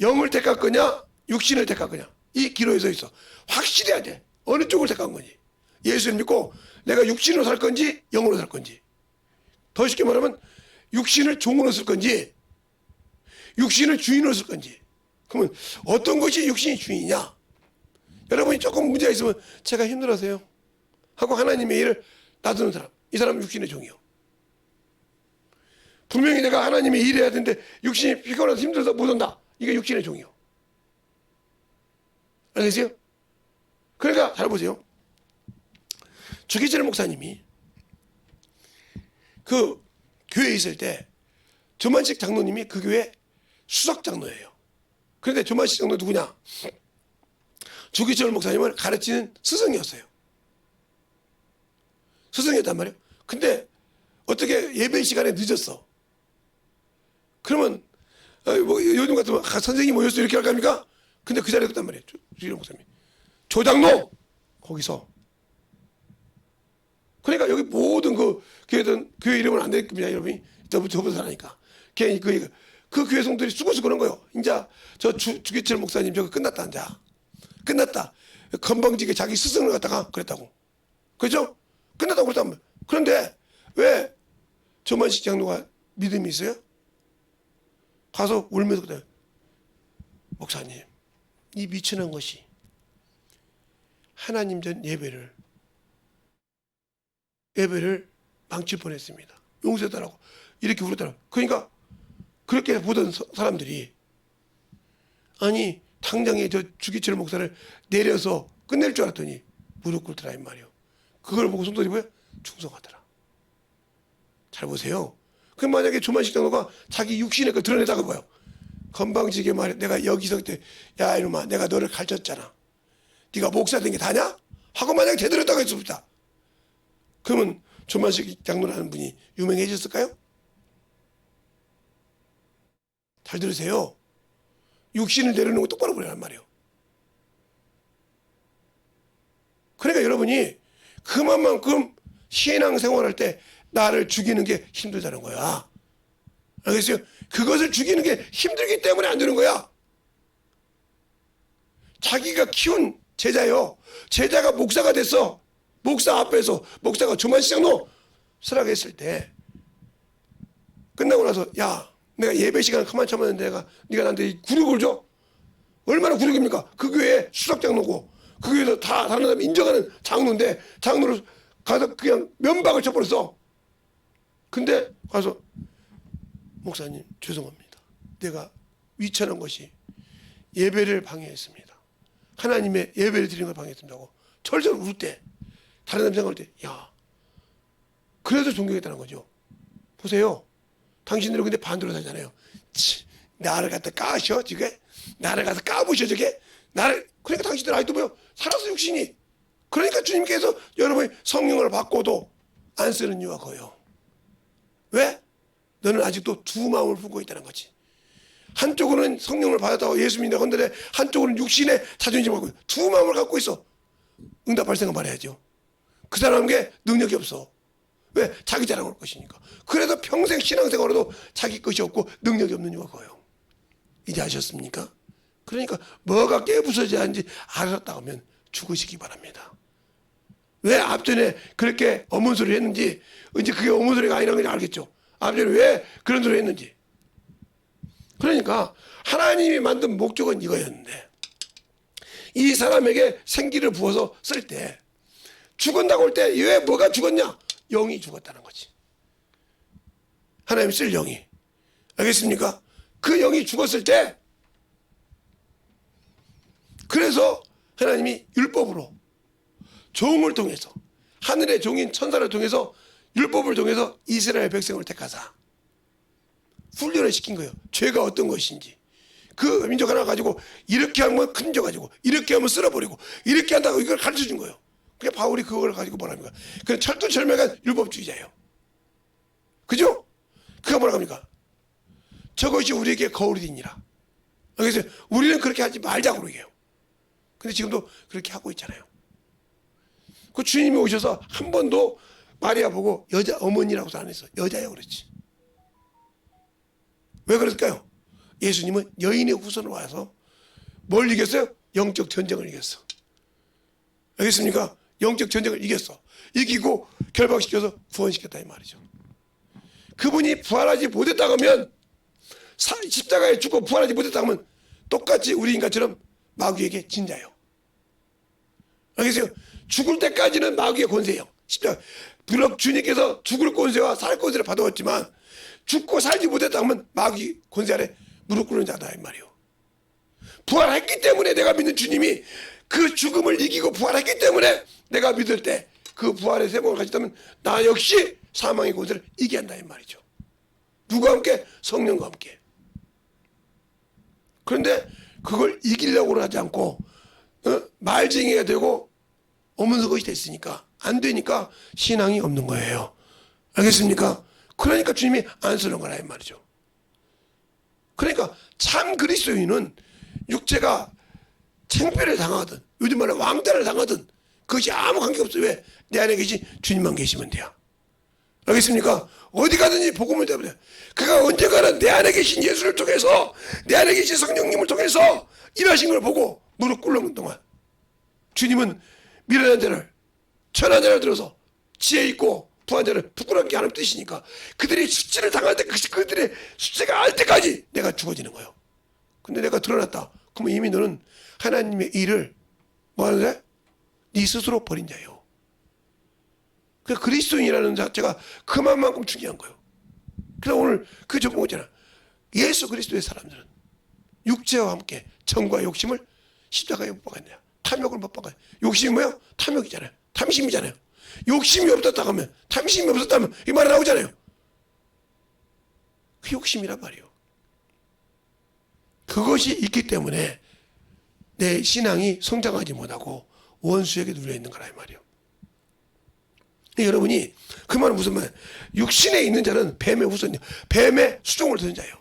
영을 택할 거냐 육신을 택할 거냐 이 기로에 서 있어. 확실해야 돼. 어느 쪽을 택한 건지. 예수를 믿고 내가 육신으로 살 건지 영으로 살 건지. 더 쉽게 말하면 육신을 종으로 쓸 건지 육신을 주인으로 쓸 건지. 그러면 어떤 것이 육신이 주인이냐. 여러분이 조금 문제가 있으면 제가 힘들어서요 하고 하나님의 일을 놔두는 사람, 이 사람은 육신의 종이요. 분명히 내가 하나님의 일을 해야 되는데 육신이 피곤해서 힘들어서 못 온다. 이게 육신의 종이요. 알겠어요? 그러니까 잘 보세요. 주기철 목사님이 그 교회에 있을 때 조만식 장로님이 그 교회 수석 장로예요. 그런데 조만식 장로 누구냐? 주기철 목사님을 가르치는 스승이었어요. 스승이었단 말이에요. 근데 어떻게 예배 시간에 늦었어. 그러면 뭐 요즘 같으면 선생님 모였어 이렇게 할 겁니까? 근데 그 자리에 있단 말이에요. 주기철 목사님. 조장로 거기서. 그러니까 여기 모든 그 교회 이름은 안 되겠습니다. 여러분이 저보다 잘하니까. 그 교회 성도들이 수고수 그런 거예요. 이제 저 주기철 목사님 저거 끝났다. 이제 끝났다. 건방지게 자기 스승을 갖다가 그랬다고. 그죠? 끝났다고 그랬단 말이에요. 그런데 왜 조만식 장로가 믿음이 있어요? 가서 울면서 그래. 목사님, 이 미천한 것이 하나님 전 예배를 망칠 뻔했습니다. 용서해달라고 이렇게 울었더라고. 그러니까 그렇게 보던 사람들이 아니 당장에 저 주기철 목사를 내려서 끝낼 줄 알았더니 무릎 꿇더라 이 말이요. 그걸 보고 성도들이 뭐야? 충성하더라. 잘 보세요. 그럼 만약에 조만식 장로가 자기 육신의 걸 드러내다가 뭐요? 건방지게 말해. 내가 여기서 그때 야 이놈아 내가 너를 가르쳤잖아. 네가 목사 된 게 다냐? 하고 만약에 제대로 했다고 했습니다. 그러면 조만식 장로라는 분이 유명해졌을까요? 잘 들으세요. 육신을 내려놓는 거 똑바로 보라는 말이에요. 그러니까 여러분이 그만큼 신앙생활할 때 나를 죽이는 게 힘들다는 거야. 알겠어요? 그것을 죽이는 게 힘들기 때문에 안 되는 거야. 자기가 키운 제자요. 제자가 목사가 됐어. 목사 앞에서 목사가 조만식 장로 설학했을 때 끝나고 나서 야 내가 예배 시간 그만 참았는데 네가 나한테 굴욕을 줘? 얼마나 굴욕입니까? 그 교회 수석 장로고 그 교회에서 다 다른 사람 인정하는 장로인데 장로를 가서 그냥 면박을 쳐버렸어. 근데 가서 목사님 죄송합니다. 내가 위천한 것이 예배를 방해했습니다. 하나님의 예배를 드리는 걸 방해했습니다고 철저히 울 때 다른 사람 생각할 때 야 그래서 존경했다는 거죠. 보세요. 당신들은 근데 반대로 살잖아요. 나를 갖다 까셔 저게? 나를 가서 까부셔 저게? 그러니까 당신들 아직도 뭐요? 살아서 육신이. 그러니까 주님께서 여러분이 성령을 받고도 안 쓰는 이유가 그거예요. 왜? 너는 아직도 두 마음을 품고 있다는 거지. 한쪽으로는 성령을 받았다고 예수 믿는다고 한데 한쪽으로는 육신의 자존심을 갖고 두 마음을 갖고 있어. 응답할 생각 말해야죠. 그 사람에게 능력이 없어. 왜? 자기 자랑을 할 것이니까. 그래서 평생 신앙생활에도 자기 것이 없고 능력이 없는 이유가 그거예요. 이제 아셨습니까? 그러니까 뭐가 깨부서져야 하는지 알았다 하면 죽으시기 바랍니다. 왜? 왜 앞전에 그렇게 어문 소리를 했는지 이제 그게 어문 소리가 아니라는 걸 알겠죠. 앞전에 왜 그런 소리를 했는지. 그러니까 하나님이 만든 목적은 이거였는데 이 사람에게 생기를 부어서 쓸 때 죽은다고 할 때 왜 뭐가 죽었냐? 영이 죽었다는 거지. 하나님 쓸 영이. 알겠습니까? 그 영이 죽었을 때 그래서 하나님이 율법으로 종을 통해서 하늘의 종인 천사를 통해서 율법을 통해서 이스라엘 백성을 택하사 훈련을 시킨 거예요. 죄가 어떤 것인지. 그 민족 하나 가지고 이렇게 하면 큰져가지고 이렇게 하면 쓸어버리고 이렇게 한다고 이걸 가르쳐준 거예요. 그게 바울이 그걸 가지고 뭐랍니까? 그냥 철두철미한 율법주의자예요. 그죠? 그가 뭐라고 합니까? 저것이 우리에게 거울이 되니라. 그래서 우리는 그렇게 하지 말자고 그러게요. 근데 지금도 그렇게 하고 있잖아요. 그 주님이 오셔서 한 번도 마리아 보고 여자 어머니라고도 안 했어. 여자야 그랬지. 왜 그랬을까요? 예수님은 여인의 후손으로 와서 뭘 이겼어요? 영적 전쟁을 이겼어. 알겠습니까? 영적 전쟁을 이겼어. 이기고 결박시켜서 구원시켰다 이 말이죠. 그분이 부활하지 못했다고 하면 십자가에 죽고 부활하지 못했다고 하면 똑같이 우리 인간처럼 마귀에게 진자예요. 알겠어요? 죽을 때까지는 마귀의 권세예요. 십자가 비록 주님께서 죽을 권세와 살 권세를 받아왔지만 죽고 살지 못했다고 하면 마귀 권세 아래 무릎 꿇는 자다 이 말이에요. 부활했기 때문에 내가 믿는 주님이 그 죽음을 이기고 부활했기 때문에 내가 믿을 때 그 부활의 세복을 가졌다면 나 역시 사망의 권세를 이겨야 한다 이 말이죠. 누구와 함께? 성령과 함께. 그런데 그걸 이기려고는 하지 않고 말쟁이가 되고 오면서 것이 됐으니까 안 되니까 신앙이 없는 거예요. 알겠습니까? 그러니까 주님이 안 쓰는 거라 이 말이죠. 그러니까 참 그리스도인은 육체가 창피를 당하든 요즘 말에 왕따를 당하든 그것이 아무 관계없어요. 왜? 내 안에 계신 주님만 계시면 돼요. 알겠습니까? 어디 가든지 복음을 대버려. 그가 언젠가는 내 안에 계신 예수를 통해서 내 안에 계신 성령님을 통해서 일하신 걸 보고 무릎 꿇는 동안 주님은 미련한 자를 천한 자를 들어서 지혜 있고 부한 자를 부끄럽게 하는 뜻이니까 그들이 수치를 당할 때 그들의 수치가 알 때까지 내가 죽어지는 거예요. 근데 내가 드러났다. 그러면 이미 너는 하나님의 일을 뭐 하는데? 네 스스로 버린 자예요. 그 그리스도인이라는 자체가 그만큼 중요한 거예요. 그래서 오늘 그 조건 있잖아. 예수 그리스도의 사람들은 육체와 함께 정과 욕심을 십자가에 못 박았냐. 탐욕을 못 박아요. 욕심이 뭐예요? 탐욕이잖아요. 탐심이잖아요. 욕심이 없었다고 하면 탐심이 없었다면 이 말이 나오잖아요. 그 욕심이란 말이에요. 그것이 있기 때문에 내 신앙이 성장하지 못하고 원수에게 눌려있는 거라 이 말이에요. 여러분이 그 말은 무슨 말이에요? 육신에 있는 자는 뱀의 후손이요. 뱀의 수종을 드는 자예요.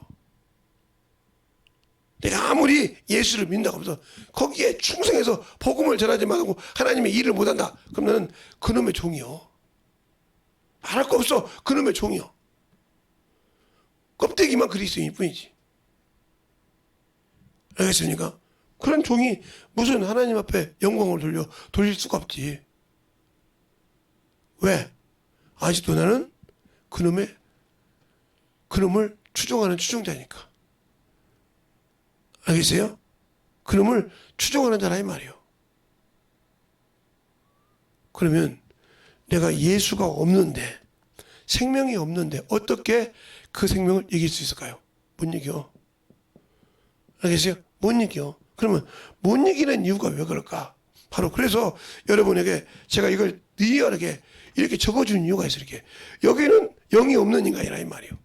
내가 아무리 예수를 믿는다고 해서 거기에 충성해서 복음을 전하지 못하고 하나님의 일을 못한다. 그럼 나는 그놈의 종이요. 말할 거 없어. 그놈의 종이요. 껍데기만 그리스도인일 뿐이지. 알겠습니까? 그런 종이 무슨 하나님 앞에 영광을 돌릴 수가 없지. 왜? 아직도 나는 그놈을 추종하는 추종자니까. 알겠어요? 그놈을 추종하는 자라 이 말이에요. 그러면 내가 예수가 없는데 생명이 없는데 어떻게 그 생명을 이길 수 있을까요? 못 이겨. 알겠어요? 못 이겨. 그러면 못 이기는 이유가 왜 그럴까? 바로 그래서 여러분에게 제가 이걸 리얼하게 이렇게 적어준 이유가 있어요. 이렇게 여기는 영이 없는 인간이라 이 말이에요.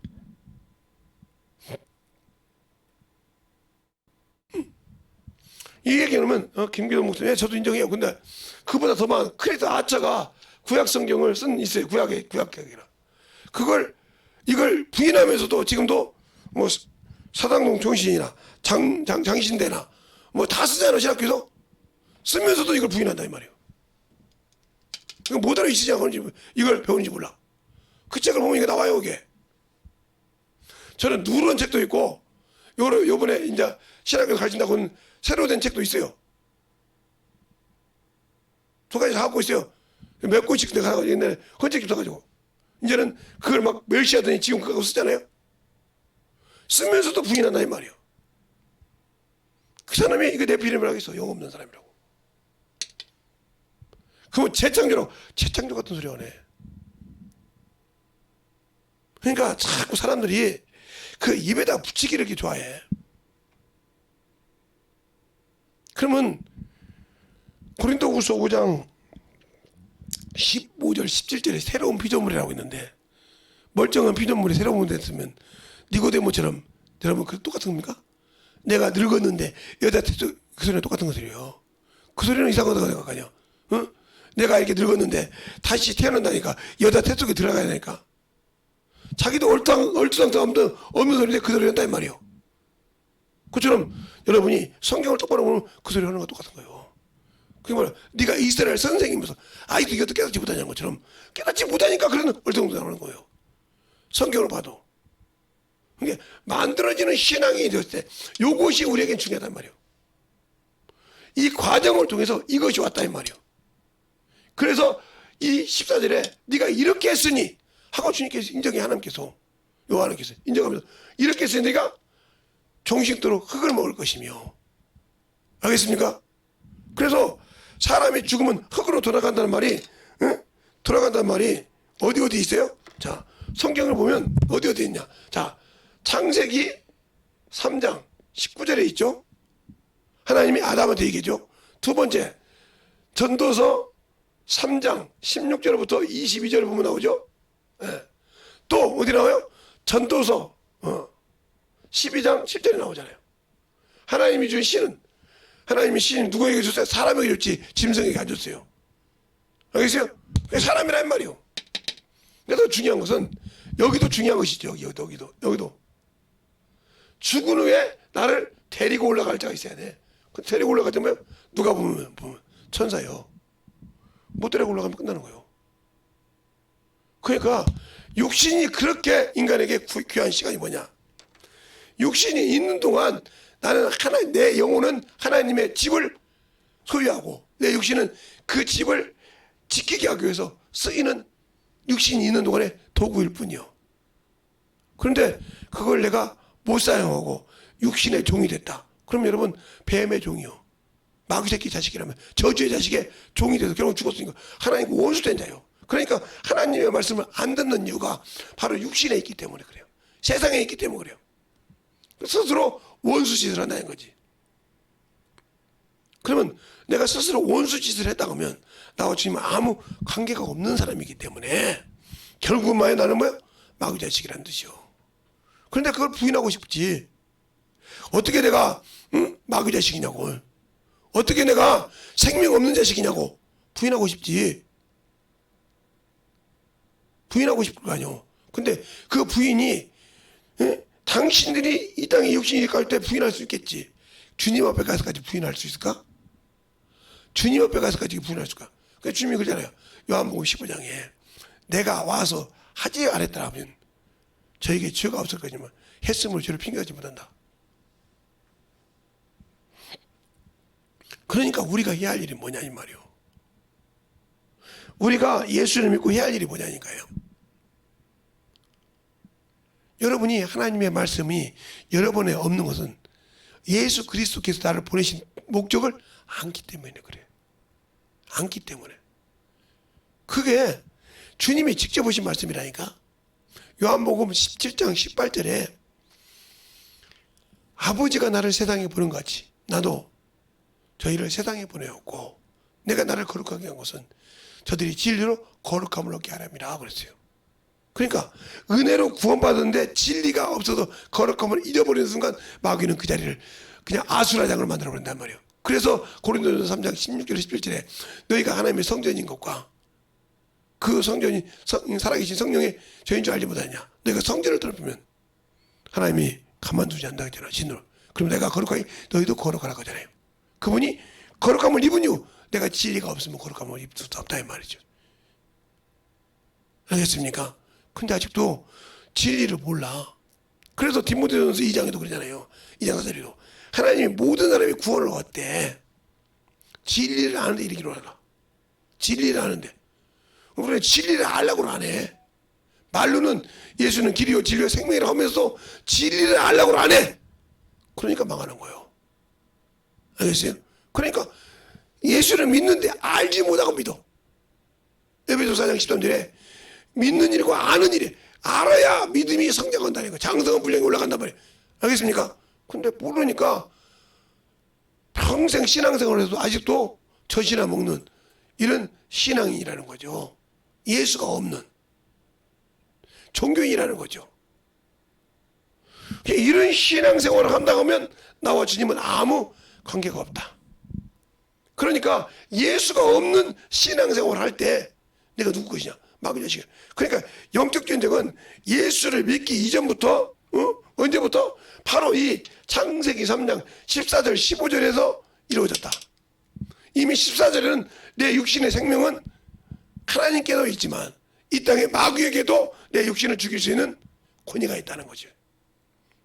이 얘기하면 김기동 목사님 저도 인정해요. 근데 그보다 더 많은 크리스토 아차가 구약 성경을 쓴 있어요. 구약이라 이걸 부인하면서도 지금도 뭐 사당동 종신이나 장신대나 뭐 다 쓰잖아요. 신학교에서 쓰면서도 이걸 부인한다 이 말이에요. 못 알아있으지 않은지 이걸 배우는지 몰라. 그 책을 보면 이게 나와요. 이게 저는 누런 책도 있고 요번에 이제 신학교에서 가르친다고 하는 새로 된 책도 있어요. 두 가지 다 갖고 있어요. 몇 권씩 내가 가지고 옛날에 헌책집 써가지고 이제는 그걸 막 멸시하더니 지금 그거 쓰잖아요. 쓰면서도 부인한다 이 말이에요. 그 사람이 이거 네피림이라고 하겠어. 영 없는 사람이라고. 그러면 재창조 같은 소리 하네. 그러니까 자꾸 사람들이 그 입에다 붙이기를 이렇게 좋아해. 그러면 고린도후서 5장 15절 17절에 새로운 피조물이라고 있는데, 멀쩡한 피조물이 새로운 됐으면 니고데모처럼 여러분 그 똑같은 겁니까? 내가 늙었는데 여자 태수, 그 소리는 똑같은 거 소리예요. 그 소리는 이상하다고 생각하냐? 어? 내가 이렇게 늙었는데 다시 태어난다니까 여자 태 속에 들어가야 되니까. 자기도 얼토당토 없는 소리인데 그 소리를 한다 이 말이에요. 그처럼 여러분이 성경을 똑바로 보면 그 소리 하는 거 똑같은 거예요. 그게 뭐야? 네가 이스라엘 선생이면서 아이도 이것도 깨닫지 못하냐는 것처럼 깨닫지 못하니까 그런 얼토당토하는 거예요. 성경을 봐도. 그러니까 만들어지는 신앙이 되었을 때 이것이 우리에겐 중요하단 말이에요. 이 과정을 통해서 이것이 왔다 이 말이에요. 그래서 이 14절에 네가 이렇게 했으니 하고 주님께서 인정해, 하나님께서 요한께서 인정하면서 이렇게 했으니 네가 종식도록 흙을 먹을 것이며. 알겠습니까? 그래서 사람이 죽으면 흙으로 돌아간다는 말이, 응? 돌아간다는 말이 어디 있어요? 자, 성경을 보면 어디 있냐? 자, 창세기 3장 19절에 있죠. 하나님이 아담한테 얘기죠. 두 번째, 전도서 3장 16절부터 22절 보면 나오죠. 예. 또 어디 나와요? 전도서 12장 10절에 나오잖아요. 하나님이 준 씨는, 하나님이 씨는 누구에게 줬어요? 사람에게 줬지 짐승에게 안 줬어요. 알겠어요? 사람이란 말이요. 그래서 중요한 것은 여기도 중요한 것이죠. 여기도 죽은 후에 나를 데리고 올라갈 자가 있어야 돼. 그 데리고 올라가자면 누가 보면 천사요. 못 데리고 올라가면 끝나는 거예요. 그러니까 육신이 그렇게 인간에게 귀한 시간이 뭐냐? 육신이 있는 동안 나는 내 영혼은 하나님의 집을 소유하고 내 육신은 그 집을 지키게 하기 위해서 쓰이는 육신이 있는 동안에 도구일 뿐이요. 그런데 그걸 내가 못 사용하고 육신의 종이 됐다. 그럼 여러분 뱀의 종이요, 마귀새끼 자식이라면 저주의 자식의 종이 돼서 결국 죽었으니까 하나님과 원수된 자요. 그러니까 하나님의 말씀을 안 듣는 이유가 바로 육신에 있기 때문에 그래요. 세상에 있기 때문에 그래요. 스스로 원수 짓을 한다는 거지. 그러면 내가 스스로 원수 짓을 했다 그러면 나와 주님은 아무 관계가 없는 사람이기 때문에 결국 나는 뭐야? 마귀 자식이라는 뜻이요. 그런데 그걸 부인하고 싶지. 어떻게 내가 마귀 자식이냐고, 어떻게 내가 생명 없는 자식이냐고 부인하고 싶지. 부인하고 싶을 거 아니요. 근데 그 부인이 당신들이 이 땅에 육신이 갈 때 부인할 수 있겠지. 주님 앞에 가서까지 부인할 수 있을까? 주님 앞에 가서까지 부인할 수 있을까? 그러니까 주님이 그러잖아요. 요한복음 15장에 내가 와서 하지 않았다 하면 저에게 죄가 없을 거지만 했음으로 죄를 핑계하지 못한다. 그러니까 우리가 해야 할 일이 뭐냐 이 말이요. 우리가 예수를 믿고 해야 할 일이 뭐냐니까요. 여러분이 하나님의 말씀이 여러분에 없는 것은 예수 그리스도께서 나를 보내신 목적을 안기 때문에 그래요. 안기 때문에. 그게 주님이 직접 오신 말씀이라니까. 요한복음 17장 18절에 아버지가 나를 세상에 보낸 것 같이 나도 저희를 세상에 보내었고 내가 나를 거룩하게 한 것은 저들이 진리로 거룩함을 얻게 하람이라 그랬어요. 그러니까 은혜로 구원받았는데 진리가 없어서 거룩함을 잃어버리는 순간 마귀는 그 자리를 그냥 아수라장을 만들어버린단 말이에요. 그래서 고린도전서 3장 16절 17절에 너희가 하나님의 성전인 것과 그 성전이 살아계신 성령의 죄인 줄 알지 못하냐. 너희가 성전을 더럽히면 하나님이 가만두지 않는다 했잖아. 진으로. 그럼 내가 거룩하게 너희도 거룩하라고 하잖아요. 그분이 거룩함을 입은 이유 내가 진리가 없으면 거룩함을 입을 수 없다 이 말이죠. 알겠습니까? 근데 아직도 진리를 몰라. 그래서 디모데전서 2장에도 그러잖아요. 2장 4절에도 하나님이 모든 사람이 구원을 얻대. 진리를 아는데 이르기로 하라. 진리를 아는데 우리는 진리를 알려고는 안 해. 말로는 예수는 길이요 진리요 생명이라 하면서 진리를 알려고는 안 해. 그러니까 망하는 거예요. 알겠어요? 그러니까 예수를 믿는데 알지 못하고 믿어. 에베소 4장 13절에 믿는 일과 아는 일이 알아야 믿음이 성장한다는 거예요. 장성한 분량이 올라간단 말이에요. 알겠습니까? 근데 모르니까 평생 신앙생활을 해도 아직도 젖이나 먹는 이런 신앙인이라는 거죠. 예수가 없는 종교인이라는 거죠. 이런 신앙생활을 한다고 하면 나와 주님은 아무 관계가 없다. 그러니까 예수가 없는 신앙생활을 할 때 내가 누구 것이냐? 마귀 자식. 그러니까 영적 전쟁은 예수를 믿기 이전부터 언제부터? 바로 이 창세기 3장 14절 15절에서 이루어졌다. 이미 14절에는 내 육신의 생명은 하나님께도 있지만 이 땅의 마귀에게도 내 육신을 죽일 수 있는 권위가 있다는 거죠.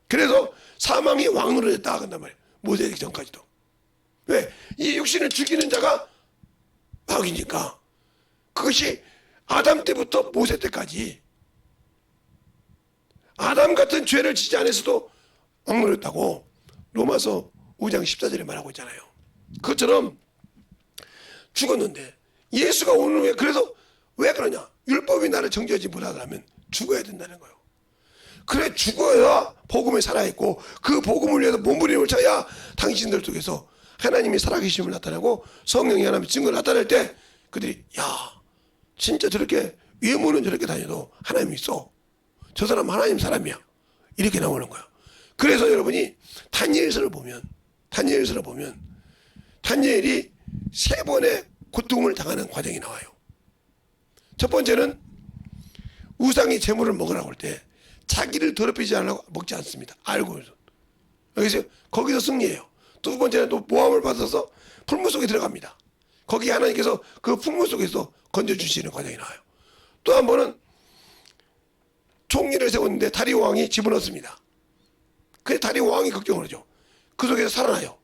그래서 사망이 왕으로 됐다 한단 말이에요. 모세에게 전까지도. 왜? 이 육신을 죽이는 자가 마귀니까. 그것이 아담 때부터 모세 때까지 아담 같은 죄를 지지 않았어도 왕노릇했다고 로마서 5장 14절에 말하고 있잖아요. 그것처럼 죽었는데 예수가 오는 후에 그래서 왜 그러냐? 율법이 나를 정죄하지 못하려면 죽어야 된다는 거예요. 그래 죽어야 복음에 살아있고 그 복음을 위해서 몸부림을 쳐야 당신들 속에서 하나님이 살아계심을 나타내고 성령이 하나님의 증거를 나타낼 때 그들이 야 진짜 저렇게 외모는 저렇게 다녀도 하나님이 있어. 저 사람 하나님 사람이야. 이렇게 나오는 거야. 그래서 여러분이 다니엘서를 보면 다니엘이 3번의 고통을 당하는 과정이 나와요. 첫 번째는 우상이 재물을 먹으라고 할 때 자기를 더럽히지 않으려고 먹지 않습니다. 알고 있어. 여기서 거기서 승리해요. 두 번째는 또 모함을 받아서 풀무 속에 들어갑니다. 거기 하나님께서 그 풀무 속에서 건져주시는 과정이 나와요. 또 한 번은 총리를 세웠는데 다리오 왕이 집어넣습니다. 그래서 다리오 왕이 걱정을 하죠. 그 속에서 살아나요.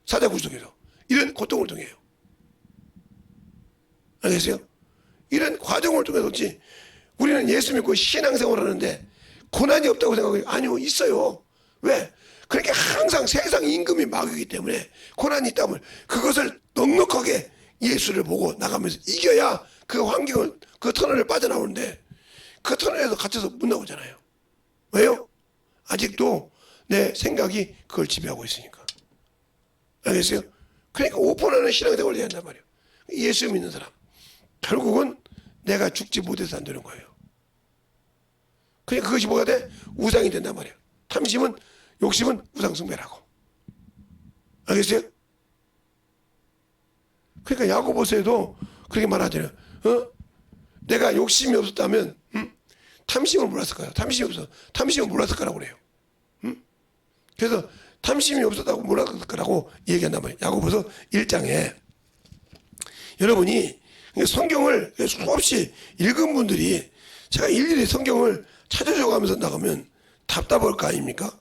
사자굴 속에서. 이런 고통을 통해요. 알겠어요? 이런 과정을 통해서지 우리는 예수 믿고 신앙생활을 하는데 고난이 없다고 생각해요. 아니요, 있어요. 왜? 그렇게 항상 세상 임금이 마귀이기 때문에 고난이 있다면 그것을 넉넉하게 예수를 보고 나가면서 이겨야 그 환경을, 그 터널을 빠져나오는데 그 터널에서 갇혀서 못 나오잖아요. 왜요? 아직도 내 생각이 그걸 지배하고 있으니까. 알겠어요? 그러니까 오픈하는 신앙생활을 해야 한단 말이에요. 예수 믿는 사람. 결국은 내가 죽지 못해서 안 되는 거예요. 그러니까 그것이 뭐가 돼? 우상이 된단 말이에요. 탐심은, 욕심은 우상 숭배라고. 알겠어요? 그러니까 야고보서에도 그렇게 말하잖아요. 내가 욕심이 없었다면 탐심을 몰랐을 거야. 탐심을 몰랐을 거라고 그래요. 그래서 탐심이 없었다고 몰랐을 거라고 얘기한단 말이에요. 야고보서 1장에 여러분이 성경을 수없이 읽은 분들이 제가 일일이 성경을 찾아줘가면서 나가면 답답할 거 아닙니까?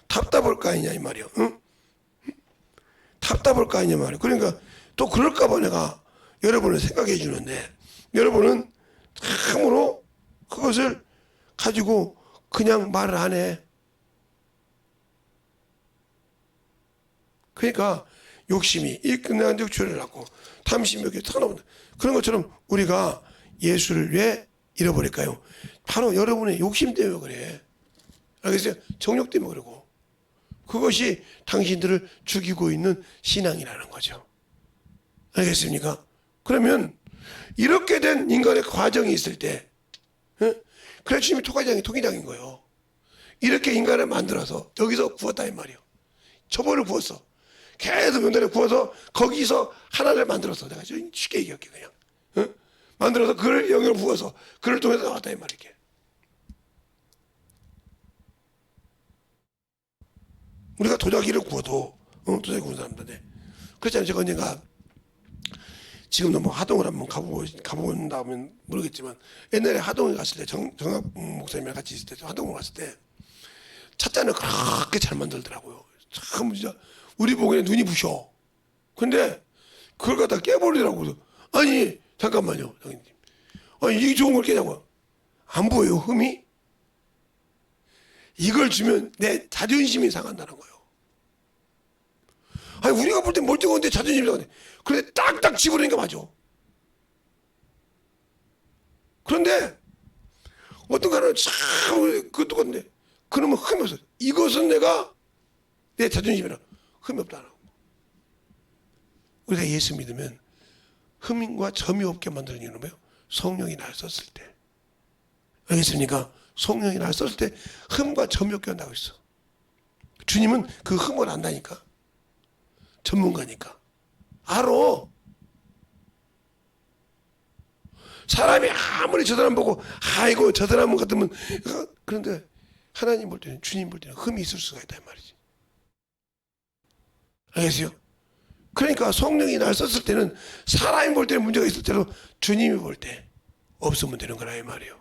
답답할 거 아니냐 이 말이에요. 답답할 거 아니냐 말이에요. 그러니까 또 그럴까 봐 내가 여러분을 생각해 주는데 여러분은 참으로 그것을 가지고 그냥 말을 안 해. 그러니까 욕심이 이 끝나는데 죄를 낳고 탐심이 여기 터나온다. 그런 것처럼 우리가 예수를 왜 잃어버릴까요? 바로 여러분의 욕심 때문에 그래. 알겠어요? 정욕 때문에 그러고. 그것이 당신들을 죽이고 있는 신앙이라는 거죠. 알겠습니까? 그러면 이렇게 된 인간의 과정이 있을 때 그래서 주님이 토기장인 거예요. 이렇게 인간을 만들어서 여기서 구웠다 이 말이에요. 저번을 구웠어. 계속 명단에 구워서 거기서 하나를 만들었어. 내가 쉽게 얘기할게 그냥. 만들어서 그를 영역을 부어서 그를 통해서 나왔다 이 말이게. 우리가 도자기를 구워도 도자기 구운 사람들인데 그렇잖아요. 제가 언젠가 지금도 뭐 하동을 한번 가본다면 모르겠지만 옛날에 하동에 갔을 때 정학 목사님이랑 같이 있을 때 하동을 갔을 때 찻잔을 그렇게 잘 만들더라고요. 참 진짜 우리 보기에는 눈이 부셔. 근데 그걸 갖다 깨버리더라고요. 아니 잠깐만요, 장님. 아니, 이게 좋은 걸 깨냐고요. 안 보여요, 흠이? 이걸 주면 내 자존심이 상한다는 거예요. 아니, 우리가 볼 때 멀쩡한데 자존심이 상한데. 그런데 딱딱 집어넣으니까 맞아. 그런데 어떤 가는 참 그것도 건데 그러면 흠이 없어. 이것은 내가 내 자존심이라 흠이 없다는 거. 우리가 예수 믿으면 흠과 점이 없게 만드는 이유는 뭐예요? 성령이 날 썼을 때. 알겠습니까? 성령이 날 썼을 때 흠과 점이 없게 한다고 했어. 주님은 그 흠을 안다니까. 전문가니까. 알아. 사람이 아무리 저 사람 보고 아이고 저 사람 같으면 그런데 하나님 볼 때는 주님 볼 때는 흠이 있을 수가 있다 이 말이지. 알겠어요? 그러니까 성령이 날 썼을 때는 사람이 볼 때는 문제가 있을 때도 주님이 볼 때 없으면 되는 거라 이 말이에요.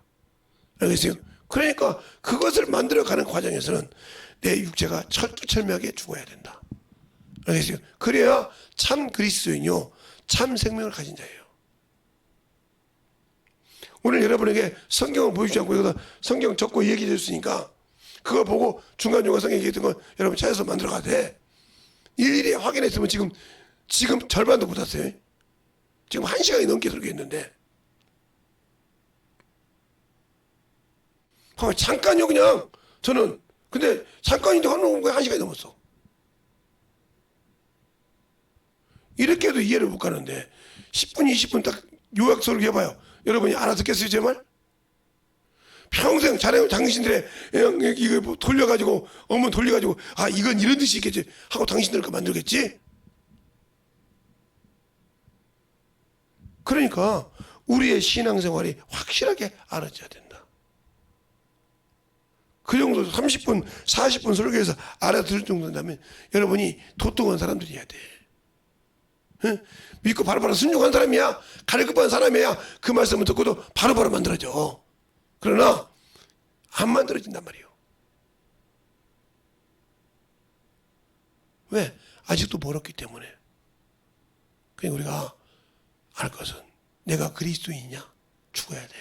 알겠어요? 그러니까 그것을 만들어가는 과정에서는 내 육체가 철두철미하게 죽어야 된다. 알겠어요? 그래야 참 그리스도인이요 참 생명을 가진 자예요. 오늘 여러분에게 성경을 보여주지 않고 여기다 성경 적고 얘기해 줬으니까 그걸 보고 중간중간 성경 얘기했던 거 여러분 찾아서 만들어가야 돼. 일일이 확인했으면 지금 절반도 못 왔어요. 지금 1시간이 넘게 설교했는데 잠깐요 그냥 저는 근데 잠깐인데 하는 거에 1시간이 넘었어. 이렇게 해도 이해를 못 가는데 10분 20분 딱 요약서를 해봐요. 여러분이 알아듣겠어요 제 말? 평생 자네가 당신들의 이거 뭐 돌려가지고 어머 돌려가지고 아 이건 이런 뜻이 있겠지 하고 당신들 거 만들겠지. 그러니까 우리의 신앙생활이 확실하게 알아져야 된다. 그 정도 30분 40분 설교해서 알아들을 정도라면 여러분이 도통한 사람들이어야 돼. 응? 믿고 바로바로 순종한 사람이야 가르급한 사람이야 그 말씀을 듣고도 바로바로 만들어져. 그러나 안 만들어진단 말이에요. 왜? 아직도 멀었기 때문에. 그러니까 우리가 알 것은 내가 그리스도인이냐 죽어야 돼.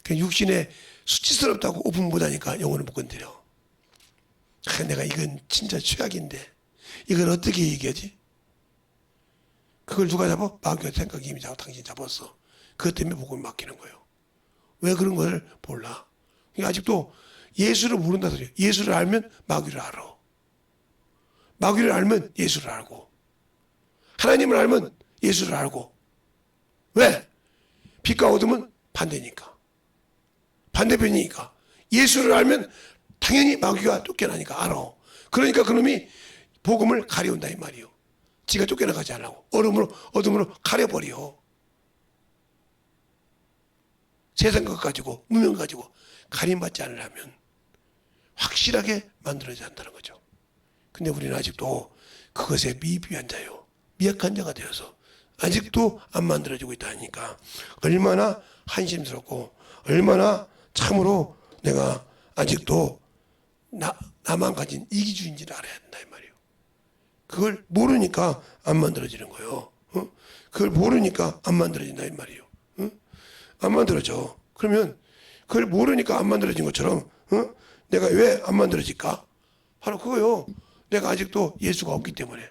그러니까 육신에 수치스럽다고 오분 못하니까 영혼을 못 건드려. 내가 이건 진짜 최악인데 이걸 어떻게 얘기하지? 그걸 누가 잡아? 마귀의 생각이 이미 당신 잡았어. 그것 때문에 복음이 막히는 거예요. 왜 그런 걸 몰라? 그러니까 아직도 예수를 모른다 소리예요. 예수를 알면 마귀를 알아. 마귀를 알면 예수를 알고 하나님을 알면 예수를 알고. 왜? 빛과 어둠은 반대니까. 반대편이니까. 예수를 알면 당연히 마귀가 쫓겨나니까 알아. 그러니까 그놈이 복음을 가려운다 이 말이에요. 지가 쫓겨나가지 않으려고 어둠으로 가려버려. 세상 것 가지고 무명 가지고 가림받지 않으려면 확실하게 만들어져야 한다는 거죠. 근데 우리는 아직도 그것에 미비한 자요 미약한 자가 되어서 아직도 안 만들어지고 있다 하니까 얼마나 한심스럽고 얼마나 참으로 내가 아직도 나만 가진 이기주의인지를 알아야 된다 이 말이에요. 그걸 모르니까 안 만들어지는 거예요. 그걸 모르니까 안 만들어진다 이 말이에요. 안 만들어져. 그러면 그걸 모르니까 안 만들어진 것처럼 내가 왜 안 만들어질까? 바로 그거요. 내가 아직도 예수가 없기 때문에.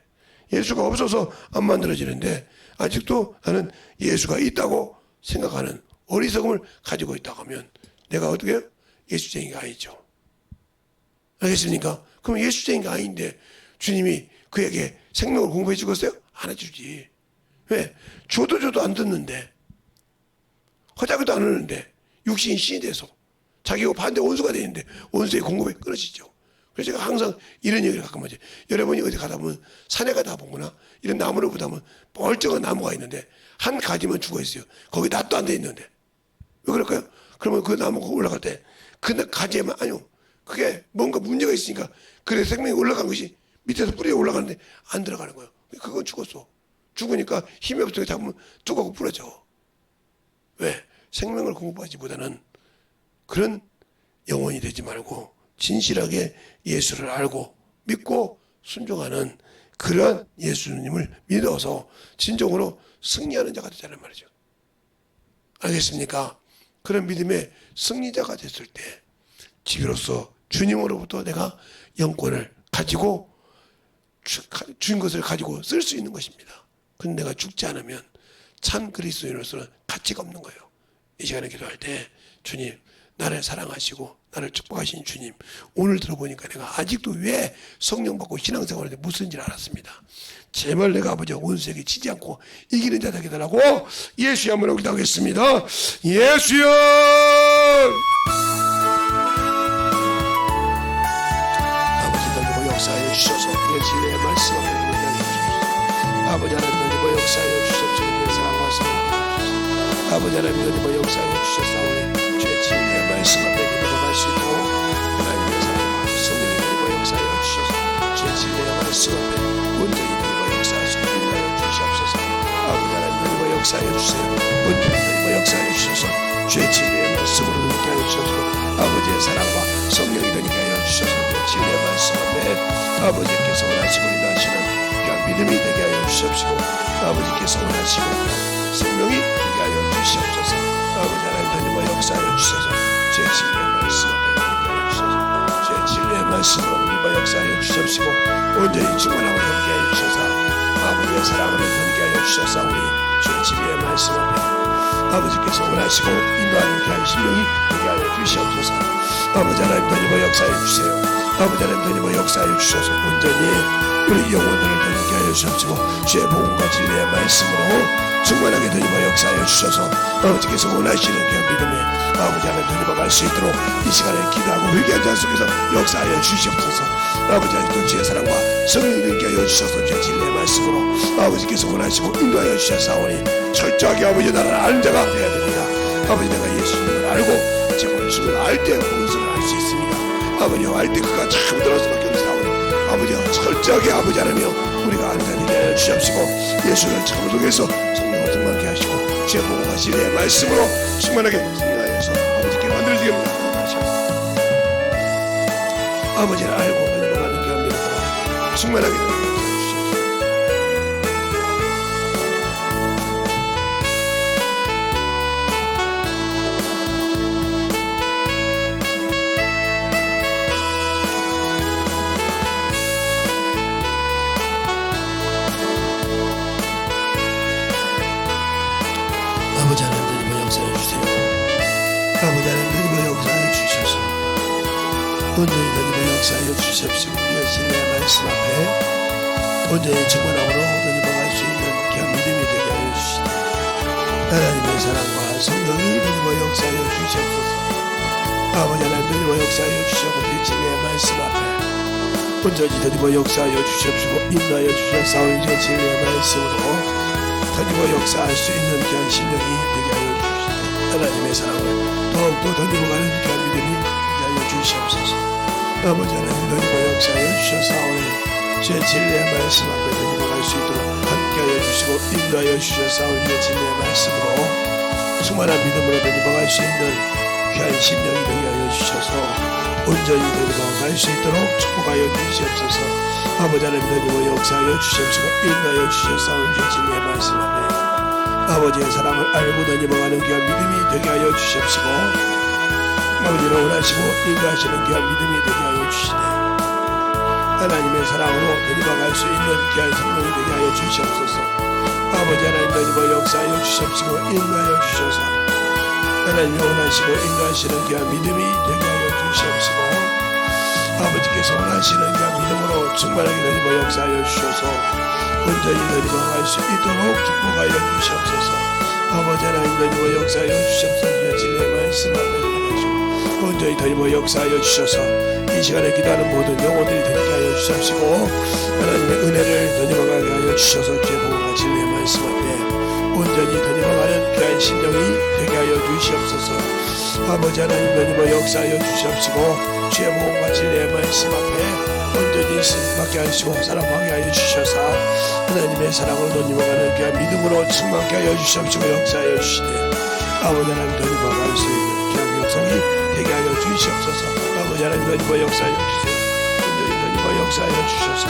예수가 없어서 안 만들어지는데 아직도 나는 예수가 있다고 생각하는 어리석음을 가지고 있다고 하면 내가 어떻게 해요? 예수쟁이가 아니죠. 알겠습니까? 그럼 예수쟁이가 아닌데 주님이 그에게 생명을 공부해 주겠어요? 안 해주지. 왜? 줘도 안 듣는데 허자기도 안 하는데 육신이 신이 돼서 자기가 반대 원수가 되는데 원수의 공급에 끊어지죠. 그래서 제가 항상 이런 얘기를 가끔 하죠. 여러분이 어디 가다 보면 산에 가다 보거나 이런 나무를 보다 보면 멀쩡한 나무가 있는데 한 가지만 죽어 있어요. 거기 낫도 안 돼 있는데 왜 그럴까요? 그러면 그 나무가 올라갈 때 그 가지에만 아니요. 그게 뭔가 문제가 있으니까 그래 생명이 올라간 것이 밑에서 뿌리에 올라가는데 안 들어가는 거예요. 그건 죽었어. 죽으니까 힘이 없으니까 잡으면 뚝하고 부러져. 왜? 생명을 공부하지보다는 그런 영혼이 되지 말고 진실하게 예수를 알고 믿고 순종하는 그러한 예수님을 믿어서 진정으로 승리하는 자가 되자는 말이죠. 알겠습니까? 그런 믿음의 승리자가 됐을 때 지금으로서 주님으로부터 내가 영권을 가지고 주신 것을 가지고 쓸 수 있는 것입니다. 근데 내가 죽지 않으면 참 그리스도인으로서는 가치가 없는 거예요. 이 시간에 기도할 때 주님, 나를 사랑하시고 나를 축복하신 주님, 오늘 들어보니까 내가 아직도 왜 성령 받고 신앙생활을 무슨지를 알았습니다. 제발 내가 아버지 원수에게 지지 않고 이기는 자 되게 달라고 예수의 한번 기도하겠습니다. 예수여, 아버지 하나님 역사하여 주셔서 내 진리의 말씀 앞에 논의하여 주셔서 아버지 하나님 역사하여 주셔서 내 사랑과 사랑 아버지 하나님 역사하여 주셔서 주의 진리의 말씀 앞에 논의할 수 있도록 하나님의 사랑과 성령의 역사하여 주셔서 주의 진리의 말씀 앞에 온전히 역사할 수 있게 하여 주시옵소서. 아버지 하나님 역사하여 주세요. 온전히 역사하여 주셔서 주의 진리의 말씀으로 되게 하여 주셔서 아버지의 사랑과 성령이 되게 하여 주셔서 주의 진리의 말씀 앞에 아버지께서 원하시고 인도하시는 그런 믿음이 되게 하여 주시옵시고 아버지께서 원하시고 성령이 되게 하여 주시옵소서. 아버지 하나님 역사하여 주셔서 주의 진리의 말씀 앞에 되게 하여 주셔서 주의 진리의 말씀으로 역사하여 주시옵시고 온전히 충만하고 되게 하여 주셔서 아버지의 사랑을 견디게 하여 주셨사오니 주의 진리의 말씀 앞에 아버지께서 원하시고 인도하는 귀한 심령이 되게 하여 주시옵소서. 아버지 하나님 더니버 역사해 주세요. 아버지 하나님 더니버 역사해 주셔서 온전히 우리 영혼들을 견디게 하여 주시옵시고 주의 복음과 진리의 말씀으로 충만하게 더니버 역사해 주셔서 아버지께서 원하시는 귀한 믿음에 아버지 하나님 더니버 갈 수 있도록 이 시간에 기도하고 회개한 자 속에서 역사하여 주시옵소서. 아버지 하나님 주의 사랑과 성령이 되게 하여 주셔서 주의 진리의 말씀으로 아버지께서 원하시고 인도하여 주셨사오니 철저하게 아버지 나라를 아는 자가 되어야 됩니다. 아버지 내가 예수님을 알고 제 원수를 알 때 그것을 알 수 있습니다. 아버지와 알 때 그가 참 들을 수밖에 없사오니 아버지와 철저하게 아버지 하나며 우리가 아는 자 되게 하여 주시옵시고 예수를 참 속에서 성령을 충만하게 하시고 제 복음과 진리의 말씀으로 충만하게 승리하여서 아버지께 만들어지게 하시옵소서. 아버지를 알고 충만하게 주시옵소서. 아버지 하나님 역사해 주세요. 아버지 하나님 역사해 주셔서 온전히 역사하여 주십시오. 진리의 말씀 앞에 온전히 충만함으로 얻어먹을 수 있는 귀한 믿음이 되게 하여 주시다. 하나님의 사랑과 성령이 얻어먹어 역사하여 주시옵소서. 아버지 하나님 역사하여 주시옵고 진리의 말씀 앞에 온전히 얻어먹어 역사하여 주시옵시고 인도하여 주셨사오니 진리의 말씀으로 얻어먹어 역사할 수 있는 귀한 심령이 되게 하여 주시다. 하나님의 사랑을 더욱더 얻어먹어가는 귀한 믿음이 되게 하여 주시옵소서. 아버지 하나님 너희가 역사하여 주셔사오니 주의 진리의 말씀 앞에 너희가 갈 수 있도록 함께하여 주시고 인도하여 주셔사오니 주의 진리의 말씀으로 충만한 믿음으로 너희가 갈 수 있는 귀한 심령이 되게 하여 주셔서 온전히 너희가 갈 수 있도록 축복하여 주시옵소서. 아버지 하나님 너희가 역사하여 주시옵시고 인도하여 주셔사오니 주의 진리의 말씀 앞에 아버지의 사랑을 알고 너희가 가는 귀한 믿음이 되게 하여 주시옵시고 아버지를 원하시고 인도하시는 귀한 믿음이 되게 하여 주시네. 하나님의 사랑으로 너희가 갈 수 있는 귀한 생명이 되게 하여 주시옵소서. 아버지 하나님 너희가 역사하여 주시옵시고 인도하여 주셔서 하나님이 원하시고 인도하시는 귀한 믿음이 되게 하여 주시옵시고 아버지께서 원하시는 귀한 믿음으로 충만하게 너희가 역사하여 주셔서 온전히 너희가 갈 수 있도록 축복하여 주시옵소서. 아버지 하나님 너희가 역사하여 주시옵소서. 진리의 말씀 앞에 온전히 더이버 역사하여 주셔서 이 시간에 기도하는 모든 영혼들이 되게 하여 주시옵시고 하나님의 은혜를 더이버가게 하여 주셔서 주의 복음과 진리의 말씀 앞에 온전히 더이버가는 귀한 심령이 되게 하여 주시옵소서. 아버지 하나님 더이버 역사하여 주시옵시고 주의 복음과 진리의 말씀 앞에 온전히 승리받게 하시고 사랑하게 하여 주셔서 하나님의 사랑을 더이버가는 귀한 믿음으로 충만하게 하여 주시옵시고 역사하여 주시네. 아버지 하나님 더이버갈 수 있는 귀한 역성이 되게 하여 주시옵소서. 아버지 하나님 너희와 역사하여 주세요. 너희와 역사하여 주셔서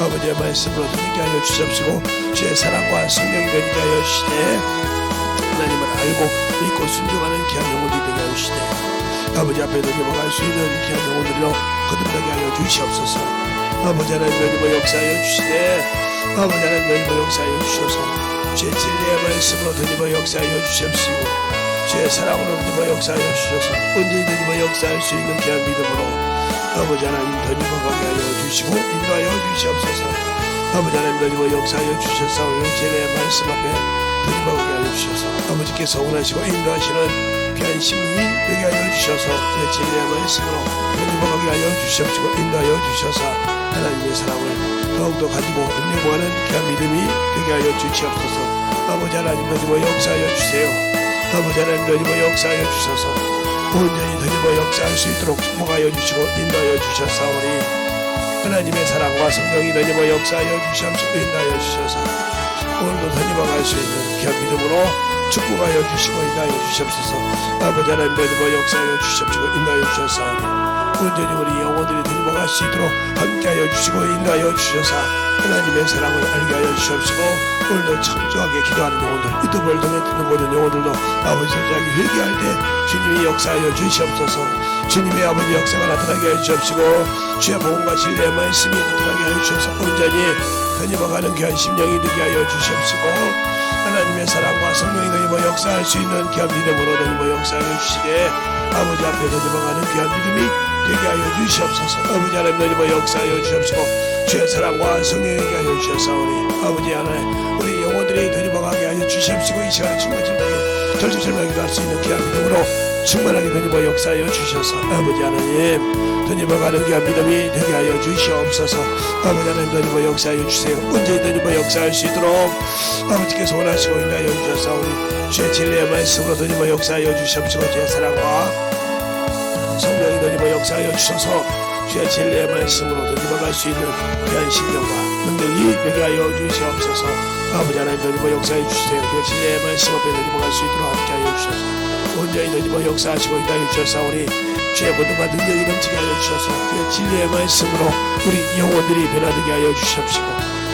아버지의 말씀으로 되게 주시옵시고 주의 사랑과 성령이 되게 하여 주시되 하나님을 알고 믿고 순종하는 귀한 영혼들이 되게 하시되 아버지 앞에 넘어갈 수 있는 귀한 영혼들로 거듭나게 하여 주시옵소서. 아버지 하나님 너희와 역사하여 주시되 아버지 하나님 너희와 역사하여 주셔서 주의 진리의 말씀으로 너희와 역사하여 주시옵시고 주의 사랑으로 너희와 역사하여 주셔서 언제든지 너희와 역사할 수 있는 귀한 믿음으로 아버지 하나님 너희와 가게 하여 주시고 인도하여 주시옵소서. 아버지 하나님 너희와 역사하여 주셔서 오늘 진리의 말씀 앞에 너희와 가게 하여 주셔서 아버지께서 원하시고 인도하시는 귀한 심령이 되게 하여 주셔서 주의 진리의 말씀으로 너희와 가게 하여 주시옵시고 인도하여 주셔서 하나님의 사랑을 더욱더 가지고 능력하는 귀한 믿음이 되게 하여 주시옵소서. 아버지 하나님 너희와 역사하여 주세요. 아버지 하나님 너희와 역사하여 주셔서 온전히 너희와 역사할 수 있도록 축복하여 주시고 인도하여 주셨사오니 하나님의 사랑과 성령이 너희와 역사하여 주시옵시고 인도하여 주셔서 오늘도 너희와 갈 수 있는 귀한 믿음으로 축복하여 주시고 인도하여 주시옵소서. 아버지 하나님 너희와 역사하여 주시옵시고 인도하여 주셨사오니 온전히 우리 영혼들이 너희와 갈 수 있도록 함께하여 주시고 인도하여 주셔서 하나님의 사랑을 알게 하여 주시옵시고 오늘도 청정하게 기도하는 영혼들 유튜브를 통해 듣는 모든 영혼들도 아버지 솔직하게 회개할 때 주님이 역사하여 주시옵소서. 주님의 아버지 역사가 나타나게 하여 주시옵시고 주의 복음과 진리의 말씀이 나타나게 하여 주셔서 온전히 너희와 가는 귀한 심령이 되게 하여 주시옵시고 하나님의 사랑과 성령이 너희와 역사할 수 있는 귀한 믿음으로 너희와 역사하여 주시되 아버지 앞에 너희와 가는 귀한 믿음이 되게 하여 주시옵소서. 아버지 하나님 너희와 역사하여 주시옵시고 주의 사랑과 성령이 되게 하여 주셨사오니 아버지 하나님 우리 영혼들이 너희와 가게 하여 주시옵시고 이 시간에 충만질하게 절절절하게 할 수 있는 귀한 믿음으로 충만하게 너희와 역사하여 주셔서 아버지 하나님 너희와 가는 귀한 믿음이 되게 하여 주시옵소서. 아버지 하나님 너희와 역사하여 주세요. 언제든지 너희와 역사할 수 있도록 아버지께서 원하시고 인도하여 주셨사오니 주의 진리의 말씀으로 너희와 역사하여 주시옵시고 주의 사랑과 성령이 너희와 역사하여 주셔서 주의 진리의 말씀으로 너희와 갈 수 있는 귀한 신령과 능력이 되게 하여 주시옵소서. 아버지 하나님 너희와 역사해 주세요. 주의 진리의 말씀 앞에 너희와 갈 수 있도록 함께하여 주셔서 온전히 너희와 역사하시고 인도하여 주셨사오니 주의 모든과 능력이 넘치게 하여 주셔서 주의 진리의 말씀으로 우리 영혼들이 변화되게 하여 주시옵시고